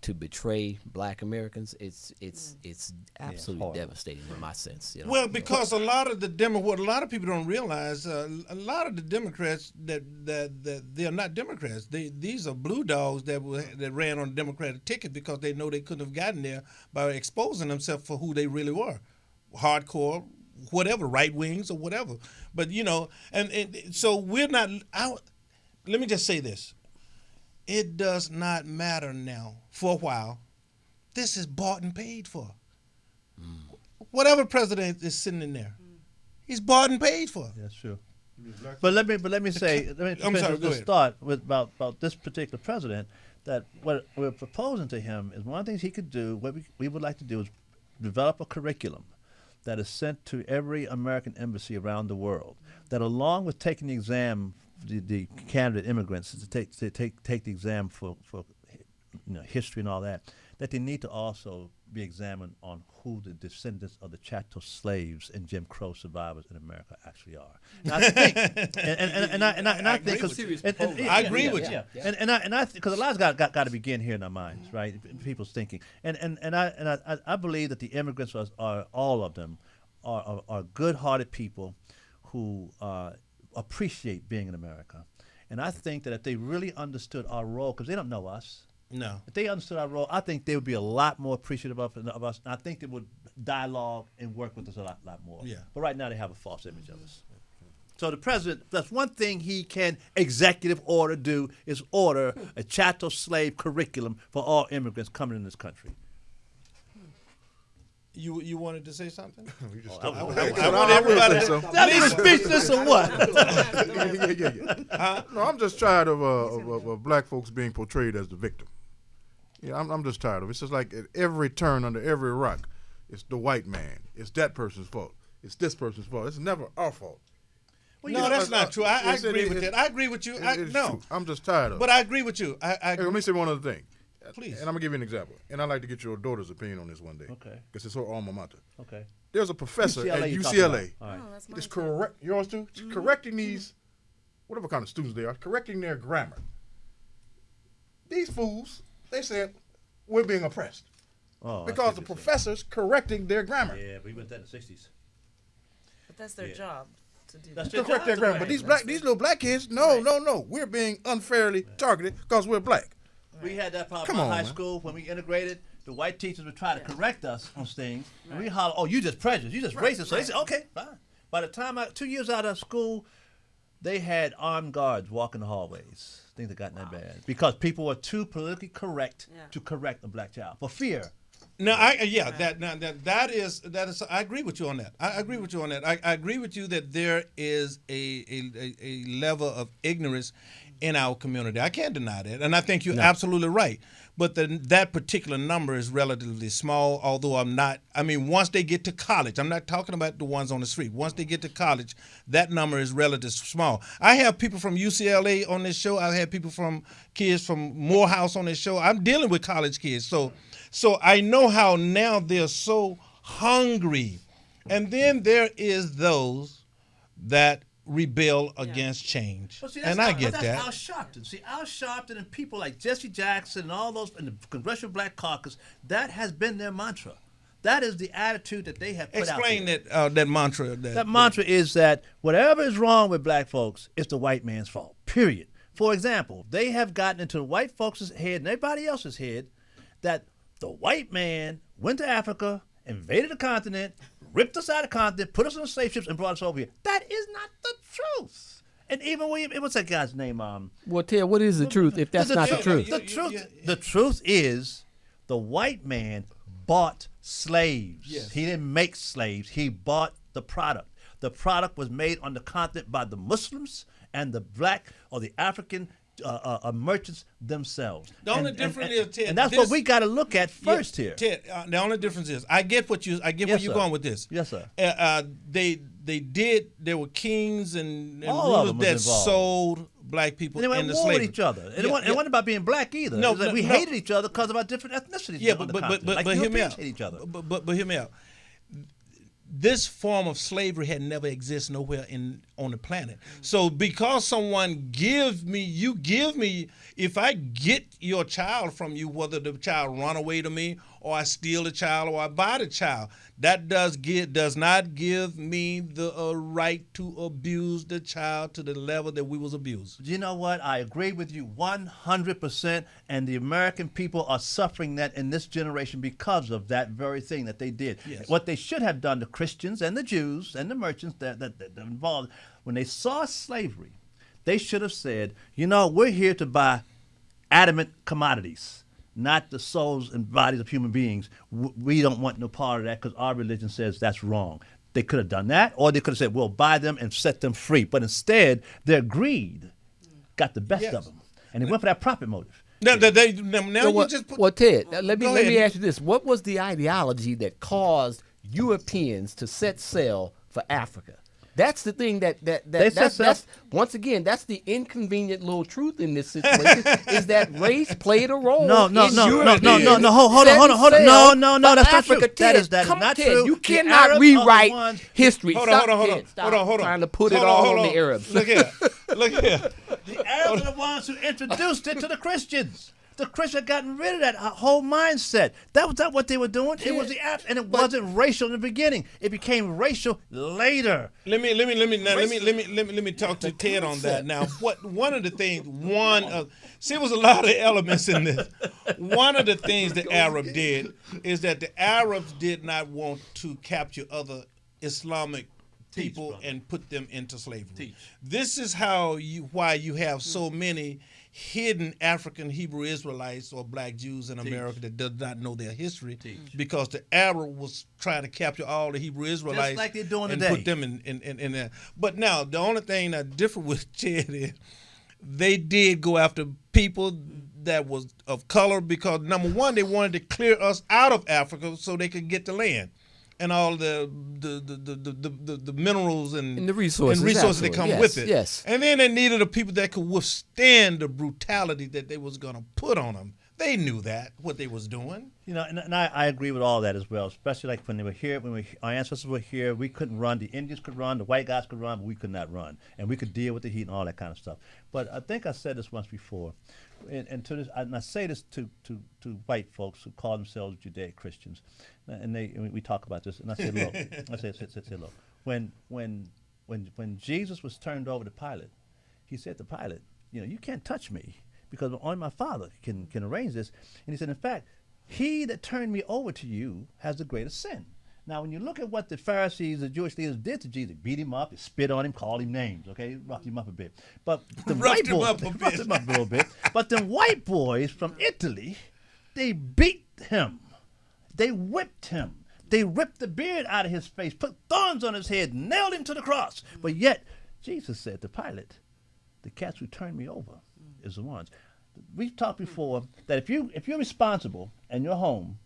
to betray black Americans, it's absolutely devastating in my sense. Well, because a lot of what a lot of people don't realize, a lot of the Democrats that they are not Democrats. These are blue dogs that ran on the Democratic ticket because they know they couldn't have gotten there by exposing themselves for who they really were, hardcore whatever, right wings or whatever. But and so we're not. Let me just say this: it does not matter now. For a while, this is bought and paid for. Whatever president is sitting in there, he's bought and paid for. That's true. But let me say, I'm sorry, go ahead. Start with about this particular president. That what we're proposing to him is one of the things he could do. What we would like to do is develop a curriculum that is sent to every American embassy around the world. That along with taking the exam, the candidate immigrants to take the exam for history and all that they need to also be examined on who the descendants of the chattel slaves and Jim Crow survivors in America actually are. And I think, and I think, I agree with you. And I because a lot's got to begin here in our minds, right? People's thinking, and I believe that the immigrants are all of them are good-hearted people who appreciate being in America, and I think that if they really understood our role, because they don't know us. No. If they understood our role, I think they would be a lot more appreciative of us. And I think they would dialogue and work with us a lot more. Yeah. But right now they have a false image of us. So the president, that's one thing he can executive order do is order a chattel slave curriculum for all immigrants coming in this country. You wanted to say something? I want everybody to That is speechless or what? No, I'm just tired of black folks being portrayed as the victim. Yeah, I'm just tired of it. It's just like at every turn under every rock, it's the white man. It's that person's fault. It's this person's fault. It's never our fault. Well, no, that's not true. I agree with that. I agree with you. No, true. I'm just tired of it. But I agree with you. Hey, let me say one other thing. Please. And I'm going to give you an example. And I'd like to get your daughter's opinion on this one day. Okay. Because it's her alma mater. Okay. There's a professor UCLA at you UCLA. All right. Oh, that's mine It's too. correct. Yours too? Correcting these, whatever kind of students they are, correcting their grammar. These fools, they said, we're being oppressed. Oh, I see Because what the you're saying. professor's correcting their grammar. Yeah, we went that in the 60s. But that's their job to do That's that. their Correct their grammar. But these little black kids, no. We're being unfairly targeted because we're black. We had that problem Come in on, high man. school when we integrated. The white teachers would try to correct us on things, and we holler, "Oh, you just prejudiced, you just racist." So they said, "Okay, fine." By the time 2 years out of school, they had armed guards walking the hallways. Things had gotten that bad because people were too politically correct to correct a black child for fear. No, that is. I agree with you on that. I agree with you on that. I agree with you that there is a level of ignorance in our community. I can't deny that, and I think you're absolutely right. But that particular number is relatively small. Although once they get to college, I'm not talking about the ones on the street. Once they get to college, that number is relatively small. I have people from UCLA on this show. I've had kids from Morehouse on this show. I'm dealing with college kids, so I know how now they're so hungry. And then there is those that rebel against change. Well, see, and I get that's that. Al Sharpton. See, Al Sharpton and people like Jesse Jackson and all those in the Congressional Black Caucus, that has been their mantra. That is the attitude that they have put Explain out there. that mantra. That mantra is that whatever is wrong with black folks, it's the white man's fault, period. For example, they have gotten into the white folks' head and everybody else's head that the white man went to Africa, invaded the continent, ripped us out of the continent, put us on slave ships, and brought us over here. That is not the truth. And even what's that guy's name? Well, Ted, what is the truth if that's not the truth? The truth is the white man bought slaves. Yes. He didn't make slaves. He bought the product. The product was made on the continent by the Muslims and the black or the African merchants themselves. The only difference is, Ted, and that's what we got to look at first here. Ted, the only difference is, I get where you're going with this. Yes, sir. There were kings and All of rulers them was that involved. sold black people And they went into to war with slavery. each other. And it wasn't about being black either. No, It was like we no. hated each other because of our different ethnicities. Yeah, on but the continent. Like hear me Europeans out. hate each other. But hear me out. This form of slavery had never existed nowhere on the planet. So because someone give me, if I get your child from you, whether the child run away to me or I steal the child, or I buy the child. That does not give me the right to abuse the child to the level that we was abused. You know what? I agree with you 100%, and the American people are suffering that in this generation because of that very thing that they did. Yes. What they should have done, the Christians and the Jews and the merchants that are involved, when they saw slavery, they should have said, you know, we're here to buy adamant commodities, not the souls and bodies of human beings. We don't want no part of that because our religion says that's wrong. They could have done that, or they could have said, we'll buy them and set them free. But instead, their greed got the best of them, and they went for that profit motive. Now So you what, just put. well, Ted, let Go me ahead. ask you this: what was the ideology that caused Europeans to set sail for Africa? That's the thing that's once again, that's the inconvenient little truth in this situation is that race played a role. No, in Europeans hold on. setting No, sail that's for not true. Africa. That is Come on, not Ted, true. You The cannot Arabs are the rewrite ones- history. Hold Stop, on. Ted, stop trying to put it Hold all on. on the Arabs. Look here. The Arabs are the ones who introduced it to the Christians. The Christians had gotten rid of that whole mindset. That was not what they were doing. It was the Arabs, and it wasn't racial in the beginning. It became racial later. Let me talk to Ted on that. Now, one of the things, there was a lot of elements in this. One of the things the Arab did is that the Arabs did not want to capture other Islamic people and put them into slavery. This is why you have so many hidden African Hebrew Israelites or black Jews in America that does not know their history, because the Arab was trying to capture all the Hebrew Israelites Just like they're doing and today. put them in there. But now the only thing that different with Ted is they did go after people that was of color because number one, they wanted to clear us out of Africa so they could get the land and all the minerals and the resources, that come absolutely. with it. Yes. And then they needed the people that could withstand the brutality that they was gonna put on them. They knew that what they was doing. You know, and I agree with all that as well. Especially like when they were here, our ancestors were here, we couldn't run. The Indians could run, the white guys could run, but we could not run, and we could deal with the heat and all that kind of stuff. But I think I said this once before, and I say this to white folks who call themselves Judaic Christians, and we talk about this, and I say, look, look, when Jesus was turned over to Pilate, he said to Pilate, you know, you can't touch me, because only my Father can arrange this. And he said, in fact, he that turned me over to you has the greatest sin. Now, when you look at what the Pharisees, the Jewish leaders did to Jesus, beat him up, they spit on him, called him names, okay, roughed him up a bit. But the Roughed him up a bit. roughed him up a little bit. But the white boys from Italy, they beat him. They whipped him. They ripped the beard out of his face, put thorns on his head, nailed him to the cross. But yet, Jesus said to Pilate, the cats who turned me over is the ones. We've talked before that if you're responsible and you're home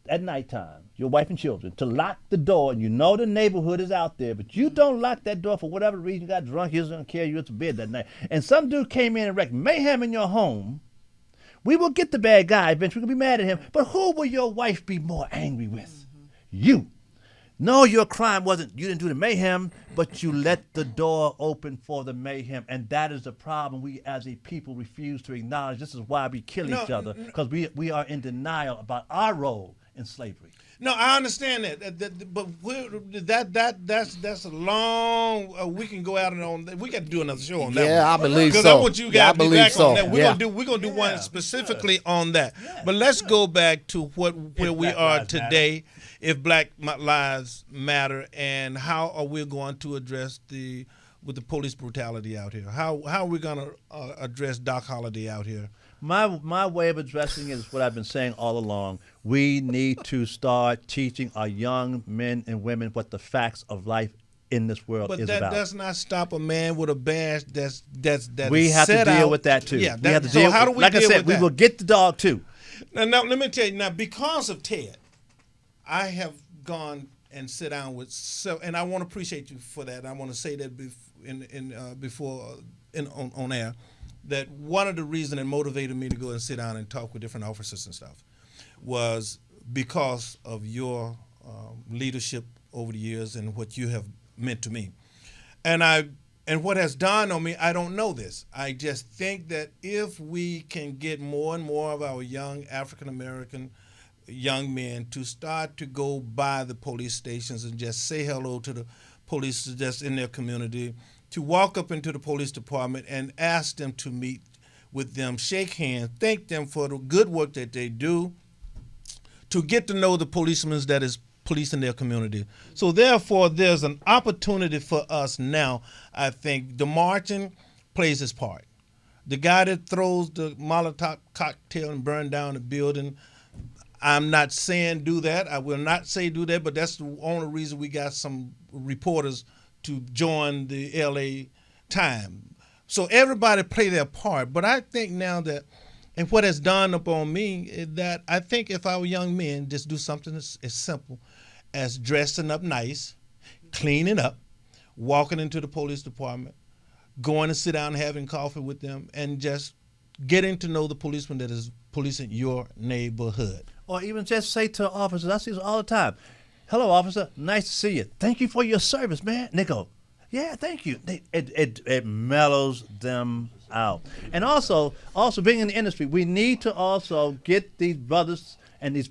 at nighttime, your wife and children, to lock the door, and you know the neighborhood is out there, but you don't lock that door for whatever reason, you got drunk, you don't care, you to bed that night, and some dude came in and wrecked mayhem in your home, we will get the bad guy eventually, we'll be mad at him, but who will your wife be more angry with? You. No, your crime wasn't, you didn't do the mayhem, but you let the door open for the mayhem. And that is the problem we as a people refuse to acknowledge. This is why we kill each other, because we are in denial about our role in slavery. No, I understand that, but that's a long. We can go out and on. We got to do another show on that. Yeah, one. I believe so. Because I want you guys to be back on that. Yeah. We're gonna do one specifically on that. But let's go back to where we are today. If Black Lives Matter, and how are we going to address with the police brutality out here? How are we going to address Doc Holliday out here? My way of addressing it is what I've been saying all along. We need to start teaching our young men and women what the facts of life in this world is about. But that does not stop a man with a badge that's we have to deal with that too. Yeah, we have to deal. How do we like deal I said, with we that? will get the dog too. Now, let me tell you. Now, because of Ted, I have gone and sit down with and I want to appreciate you for that. I want to say that on air, that one of the reasons that motivated me to go and sit down and talk with different officers and stuff was because of your leadership over the years and what you have meant to me. And what has dawned on me, I don't know this. I just think that if we can get more and more of our young African American young men to start to go by the police stations and just say hello to the police that's in their community, to walk up into the police department and ask them to meet with them, shake hands, thank them for the good work that they do, to get to know the policemen that is policing their community. So therefore, there's an opportunity for us now. I think the marching plays its part. The guy that throws the Molotov cocktail and burn down the building, I'm not saying do that. I will not say do that, but that's the only reason we got some reporters to join the LA Times. So everybody play their part. But I think now that, and what has dawned upon me is that I think if our young men just do something as simple as dressing up nice, cleaning up, walking into the police department, going to sit down and having coffee with them, and just getting to know the policeman that is policing your neighborhood. Or even just say to officers, I see this all the time, hello, officer, nice to see you. Thank you for your service, man. And they go, yeah, thank you. It mellows them out. And also being in the industry, we need to also get these brothers and these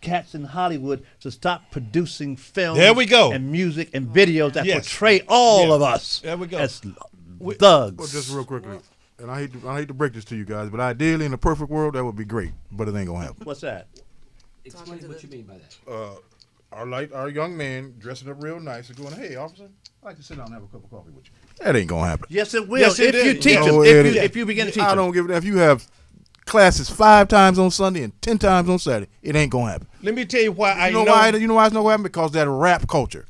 cats in Hollywood to stop producing films There we go. and music and videos that Yes. portray all of us There we go. as thugs. Well, just real quickly, and I hate to break this to you guys, but ideally in a perfect world that would be great, but it ain't gonna happen. What's that? Explain what you mean by that. Our young men dressing up real nice and going, hey, officer, I'd like to sit down and have a cup of coffee with you. That ain't gonna happen. Yes, it will. Yes, it if you is. teach No, them, it- if you begin to teach I them. don't give a damn if you have classes 5 times on Sunday and 10 times on Saturday. It ain't gonna happen. Let me tell you why I You know why? You know why it's not gonna happen? Because that rap culture.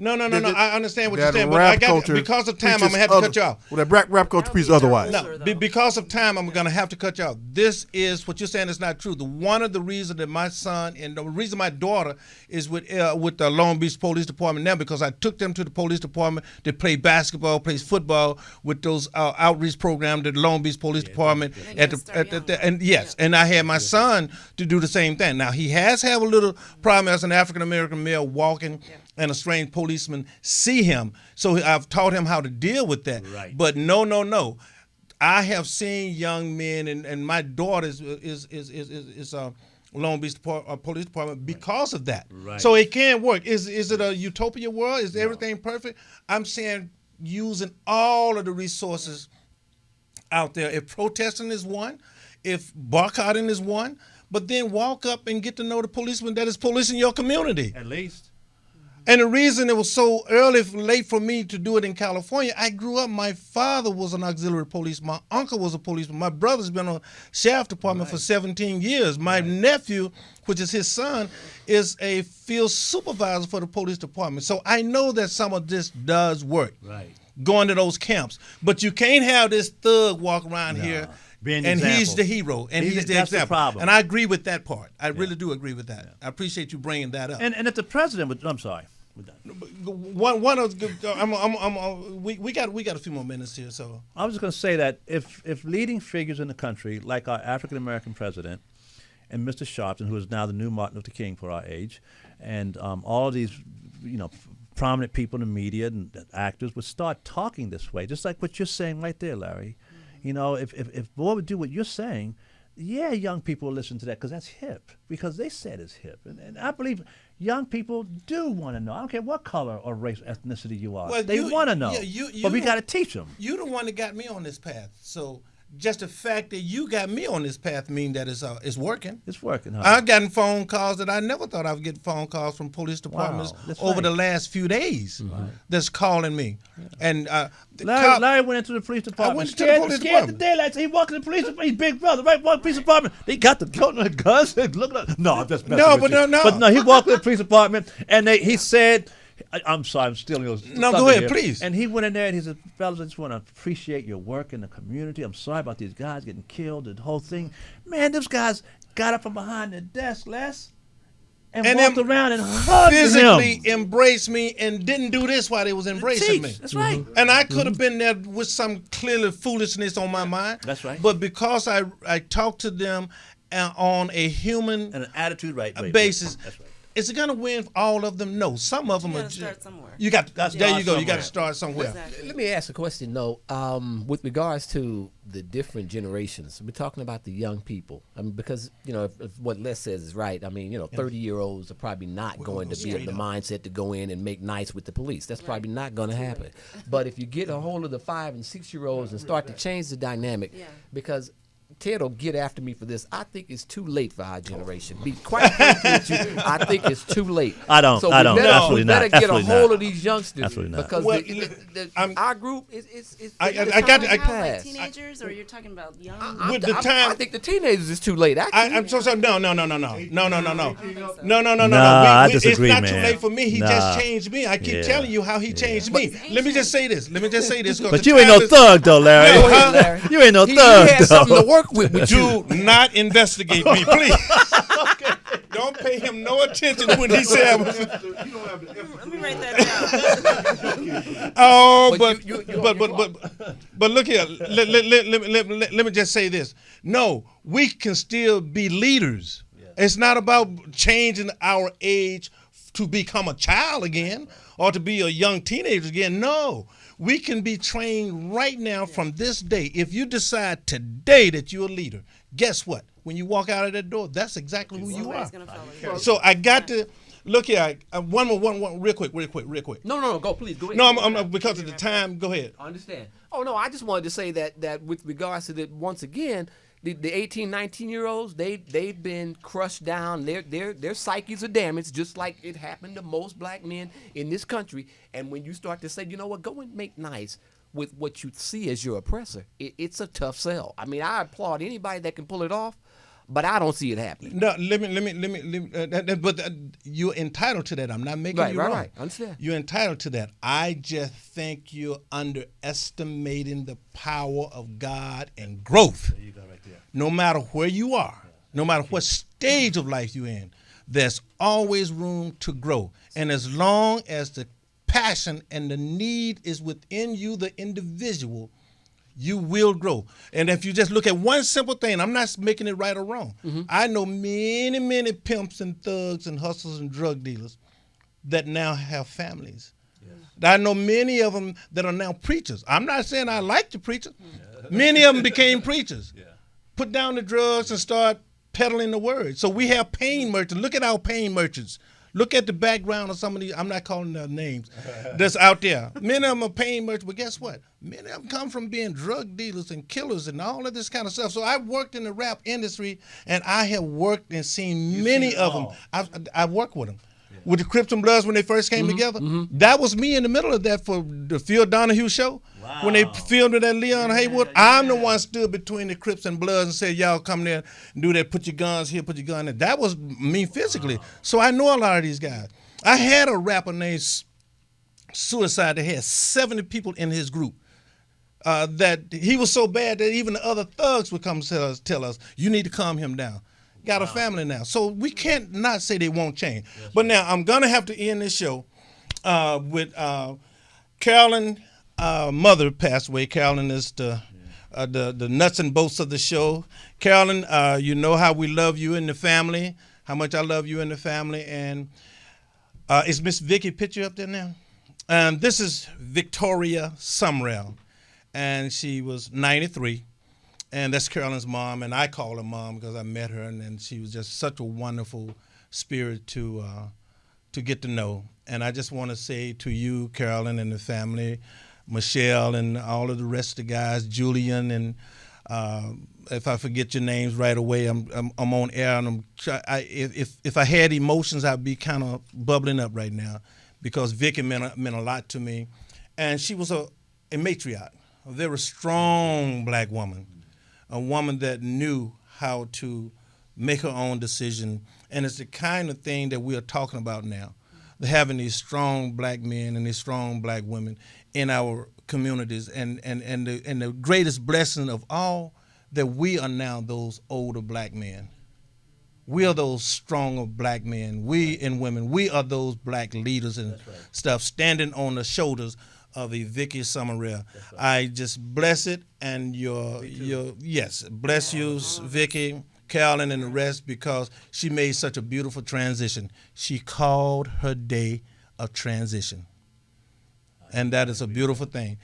No. I understand what you're That saying, but rap I got culture because of time. I'm preaches gonna have to other- cut you off. Well, that rap culture preaches otherwise. No, because of time, I'm gonna have to cut you off. This is what you're saying is not true. One of the reasons that my son and the reason my daughter is with the Long Beach Police Department now, because I took them to the police department to play basketball, plays football with those outreach programs at the Long Beach Police Department and I had my son to do the same thing. Now he has had a little problem as an African American male walking. And a strange policeman see him, so I've taught him how to deal with that. Right. But no. I have seen young men, and my daughter is Long Beach Police Department because of that. Right. So it can work. Is it a utopia world? Is everything perfect? I'm saying using all of the resources out there. If protesting is one, if boycotting is one, but then walk up and get to know the policeman that is policing your community. At least. And the reason it was so late for me to do it in California, I grew up, my father was an auxiliary police, my uncle was a policeman, my brother's been on sheriff department for 17 years. My nephew, which is his son, is a field supervisor for the police department. So I know that some of this does work. Right. Going to those camps. But you can't have this thug walk around here Being the and he's example. the hero and he's the that's example. the problem. And I agree with that part. I really do agree with that. I appreciate you bringing that up. And if the president would, I'm sorry. We're done. One of we got a few more minutes here, so I was just going to say that if leading figures in the country, like our African American president and Mr. Sharpton, who is now the new Martin Luther King for our age, and all of these, prominent people in the media and actors would start talking this way, just like what you're saying right there, Larry. If boy would do what you're saying, yeah, young people will listen to that because that's hip, because they said it's hip. And I believe young people do want to know. I don't care what color or race, ethnicity you are. Well, they want to know. But we got to teach them. You're the one that got me on this path. So just the fact that you got me on this path mean that it's working. It's working, huh? I've gotten phone calls that I never thought I would get phone calls from police departments that's over right. the last few days that's calling me. And Larry went into the police department. I went to the police scared department. the daylights. He walked in the police department. He's big brother, right? Walked police department. They got the guns. Look at no, I'm just messing No, with but you. no. But no, he walked in the police department and he said, I'm sorry, I'm stealing those. No, go ahead, please. And he went in there and he said, fellas, I just want to appreciate your work in the community. I'm sorry about these guys getting killed, the whole thing. Man, those guys got up from behind the desk, Les, and walked around and hugged physically him. embraced me and didn't do this while they was embracing me. That's right. And I could have been there with some clearly foolishness on my mind. That's right. But because I talked to them on a human And an attitude, right? basis, That's right. is it gonna win all of them? No. Some of them You are. gotta start somewhere. You got there. You go. You got somewhere. to start somewhere. Exactly. Let me ask a question, though. With regards to the different generations, we're talking about the young people. I mean, because, if what Les says is right, I mean, 30-year-olds are probably not going to be in the mindset to go in and make nice with the police. That's probably not going to happen. But if you get a hold of the 5- and 6-year-olds and start to change the dynamic, because Ted will get after me for this. I think it's too late for our generation. Be quite frank with you, I think it's too late. I don't. So I don't. we better Absolutely get not. a hold of these youngsters. Absolutely not. Because Well, our group is I got Talking to. about like teenagers, or you're talking about young? With the time, I think the teenagers is too late. Actually, I'm so sorry. No. Nah, I disagree, It's not too man. late for me. He Nah. just changed me. I keep telling you how he changed me. Let me just say this. 'Cause But the you ain't no time is- thug though, Larry. No, huh? Larry. You ain't no he thug had though. something to work with you. Do not investigate me, please. Don't pay him no attention when he said I was. Let me write that down. Oh, But but look here. Let me just say this. No, we can still be leaders. It's not about changing our age to become a child again or to be a young teenager again. No, we can be trained right now from this day. If you decide today that you're a leader, guess what? When you walk out of that door, that's exactly who you are. Somebody's gonna follow you. So I got to look here. One more, real quick. No, go please, go ahead. No, I'm because of the time. Go ahead. I understand. Oh no, I just wanted to say that with regards to that, once again, the 18, 19-year-olds, they've been crushed down. Their psyches are damaged, just like it happened to most black men in this country. And when you start to say, you know what, go and make nice with what you see as your oppressor, it's a tough sell. I mean, I applaud anybody that can pull it off, but I don't see it happening. No, let me. But you're entitled to that. I'm not making you wrong. Right. Understand. You're entitled to that. I just think you're underestimating the power of God and growth. There you go, right there. No matter where you are, no matter what stage of life you're in, there's always room to grow. And as long as the passion and the need is within you, the individual, you will grow. And if you just look at one simple thing, I'm not making it right or wrong. I know many pimps and thugs and hustlers and drug dealers that now have families. I know many of them that are now preachers. I'm not saying I like the preacher. Many of them became preachers. Put down the drugs and start peddling the word. So we have pain merchants. Look at our pain merchants. Look at the background of some of these, I'm not calling their names, that's out there. Many of them are pain merchants, but guess what? Many of them come from being drug dealers and killers and all of this kind of stuff. So I've worked in the rap industry, and I have worked and seen many of them. I've worked with them. With the Crips and Bloods when they first came together. That was me in the middle of that for the Phil Donahue show. Wow. When they filmed it at Leon Haywood, I'm the one stood between the Crips and Bloods and said, y'all come there and do that, put your guns here, put your gun there. That was me physically. Wow. So I know a lot of these guys. I had a rapper named Suicide that had 70 people in his group. That he was so bad that even the other thugs would come tell us, you need to calm him down. Got a family now. So we can't not say they won't change. Yes, but now I'm going to have to end this show with Carolyn. Mother passed away. Carolyn is the nuts and bolts of the show. Carolyn, you know how we love you and the family, how much I love you and the family. And is Miss Vicky picture up there now? This is Victoria Sumrell, and she was 93. And that's Carolyn's mom, and I call her mom because I met her, and she was just such a wonderful spirit to get to know. And I just want to say to you, Carolyn, and the family, Michelle, and all of the rest of the guys, Julian, and if I forget your names right away, I'm on air, and if I had emotions, I'd be kind of bubbling up right now because Vicky meant a lot to me, and she was a matriarch, a very strong black woman. A woman that knew how to make her own decision. And it's the kind of thing that we are talking about now, having these strong black men and these strong black women in our communities. And the greatest blessing of all, that we are now those older black men. We are those stronger black men, we and women. We are those black leaders and stuff, standing on the shoulders of a Vicky Sumrell. I just bless it, and your yes, bless you, Vicky. Carolyn and the rest because she made such a beautiful transition. She called her day a transition. And that is a beautiful thing.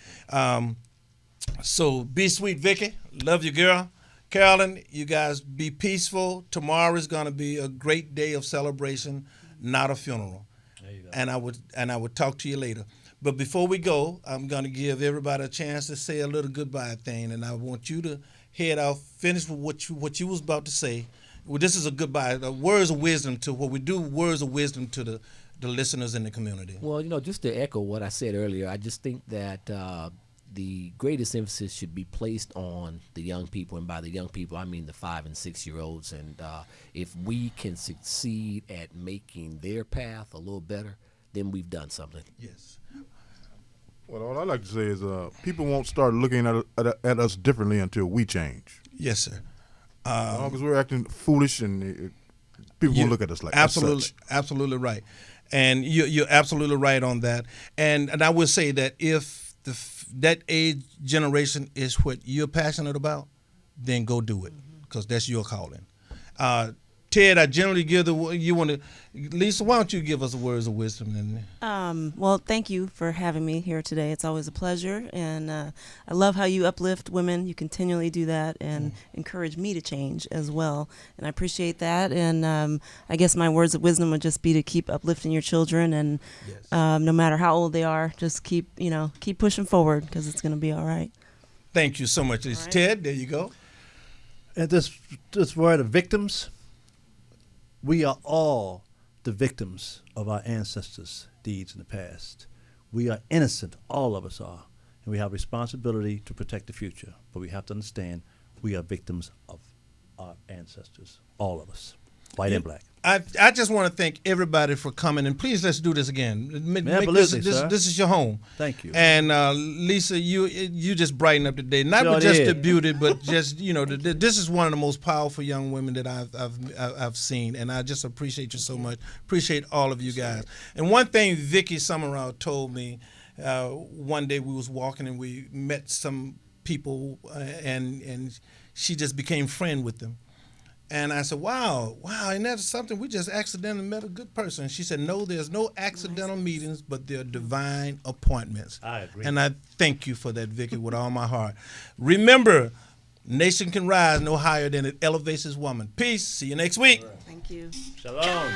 So be sweet, Vicky. Love you, girl. Carolyn, you guys be peaceful. Tomorrow is going to be a great day of celebration, not a funeral. There you go. And I would talk to you later. But before we go, I'm going to give everybody a chance to say a little goodbye thing, and I want you to head out, finish with what you was about to say. Well, this is a goodbye, words of wisdom to what we do, words of wisdom to the listeners in the community. Well, just to echo what I said earlier, I just think that the greatest emphasis should be placed on the young people, and by the young people, I mean the 5 and 6 year olds. And if we can succeed at making their path a little better, then we've done something. Yes. Well, all I like to say is people won't start looking at us differently until we change. Yes, sir. As long as we're acting foolish, and people won't look at us like absolutely, such. Absolutely right. And you're absolutely right on that. And I would say that if that age generation is what you're passionate about, then go do it, because that's your calling. Ted, I generally give Lisa, why don't you give us the words of wisdom? Well, thank you for having me here today. It's always a pleasure, and I love how you uplift women. You continually do that and encourage me to change as well, and I appreciate that. And I guess my words of wisdom would just be to keep uplifting your children, and no matter how old they are, just keep pushing forward, because it's going to be all right. Thank you so much. It's right. Ted, there you go. And this word of victims, we are all the victims of our ancestors' deeds in the past. We are innocent, all of us are, and we have responsibility to protect the future. But we have to understand we are victims of our ancestors, all of us, white and black. I just want to thank everybody for coming, and please let's do this again. This is your home. Thank you. And Lisa, you just brighten up the day. Not with just the beauty, but just this is one of the most powerful young women that I've seen, and I just appreciate you so much. Appreciate all of you guys. And one thing Vicky Summerall told me one day, we was walking and we met some people, and she just became friend with them. And I said, wow, and that's something, we just accidentally met a good person. She said, no, there's no accidental meetings, but they're divine appointments. I agree. And I thank you for that, Vicky, with all my heart. Remember, nation can rise no higher than it elevates its woman. Peace. See you next week. Thank you. Shalom.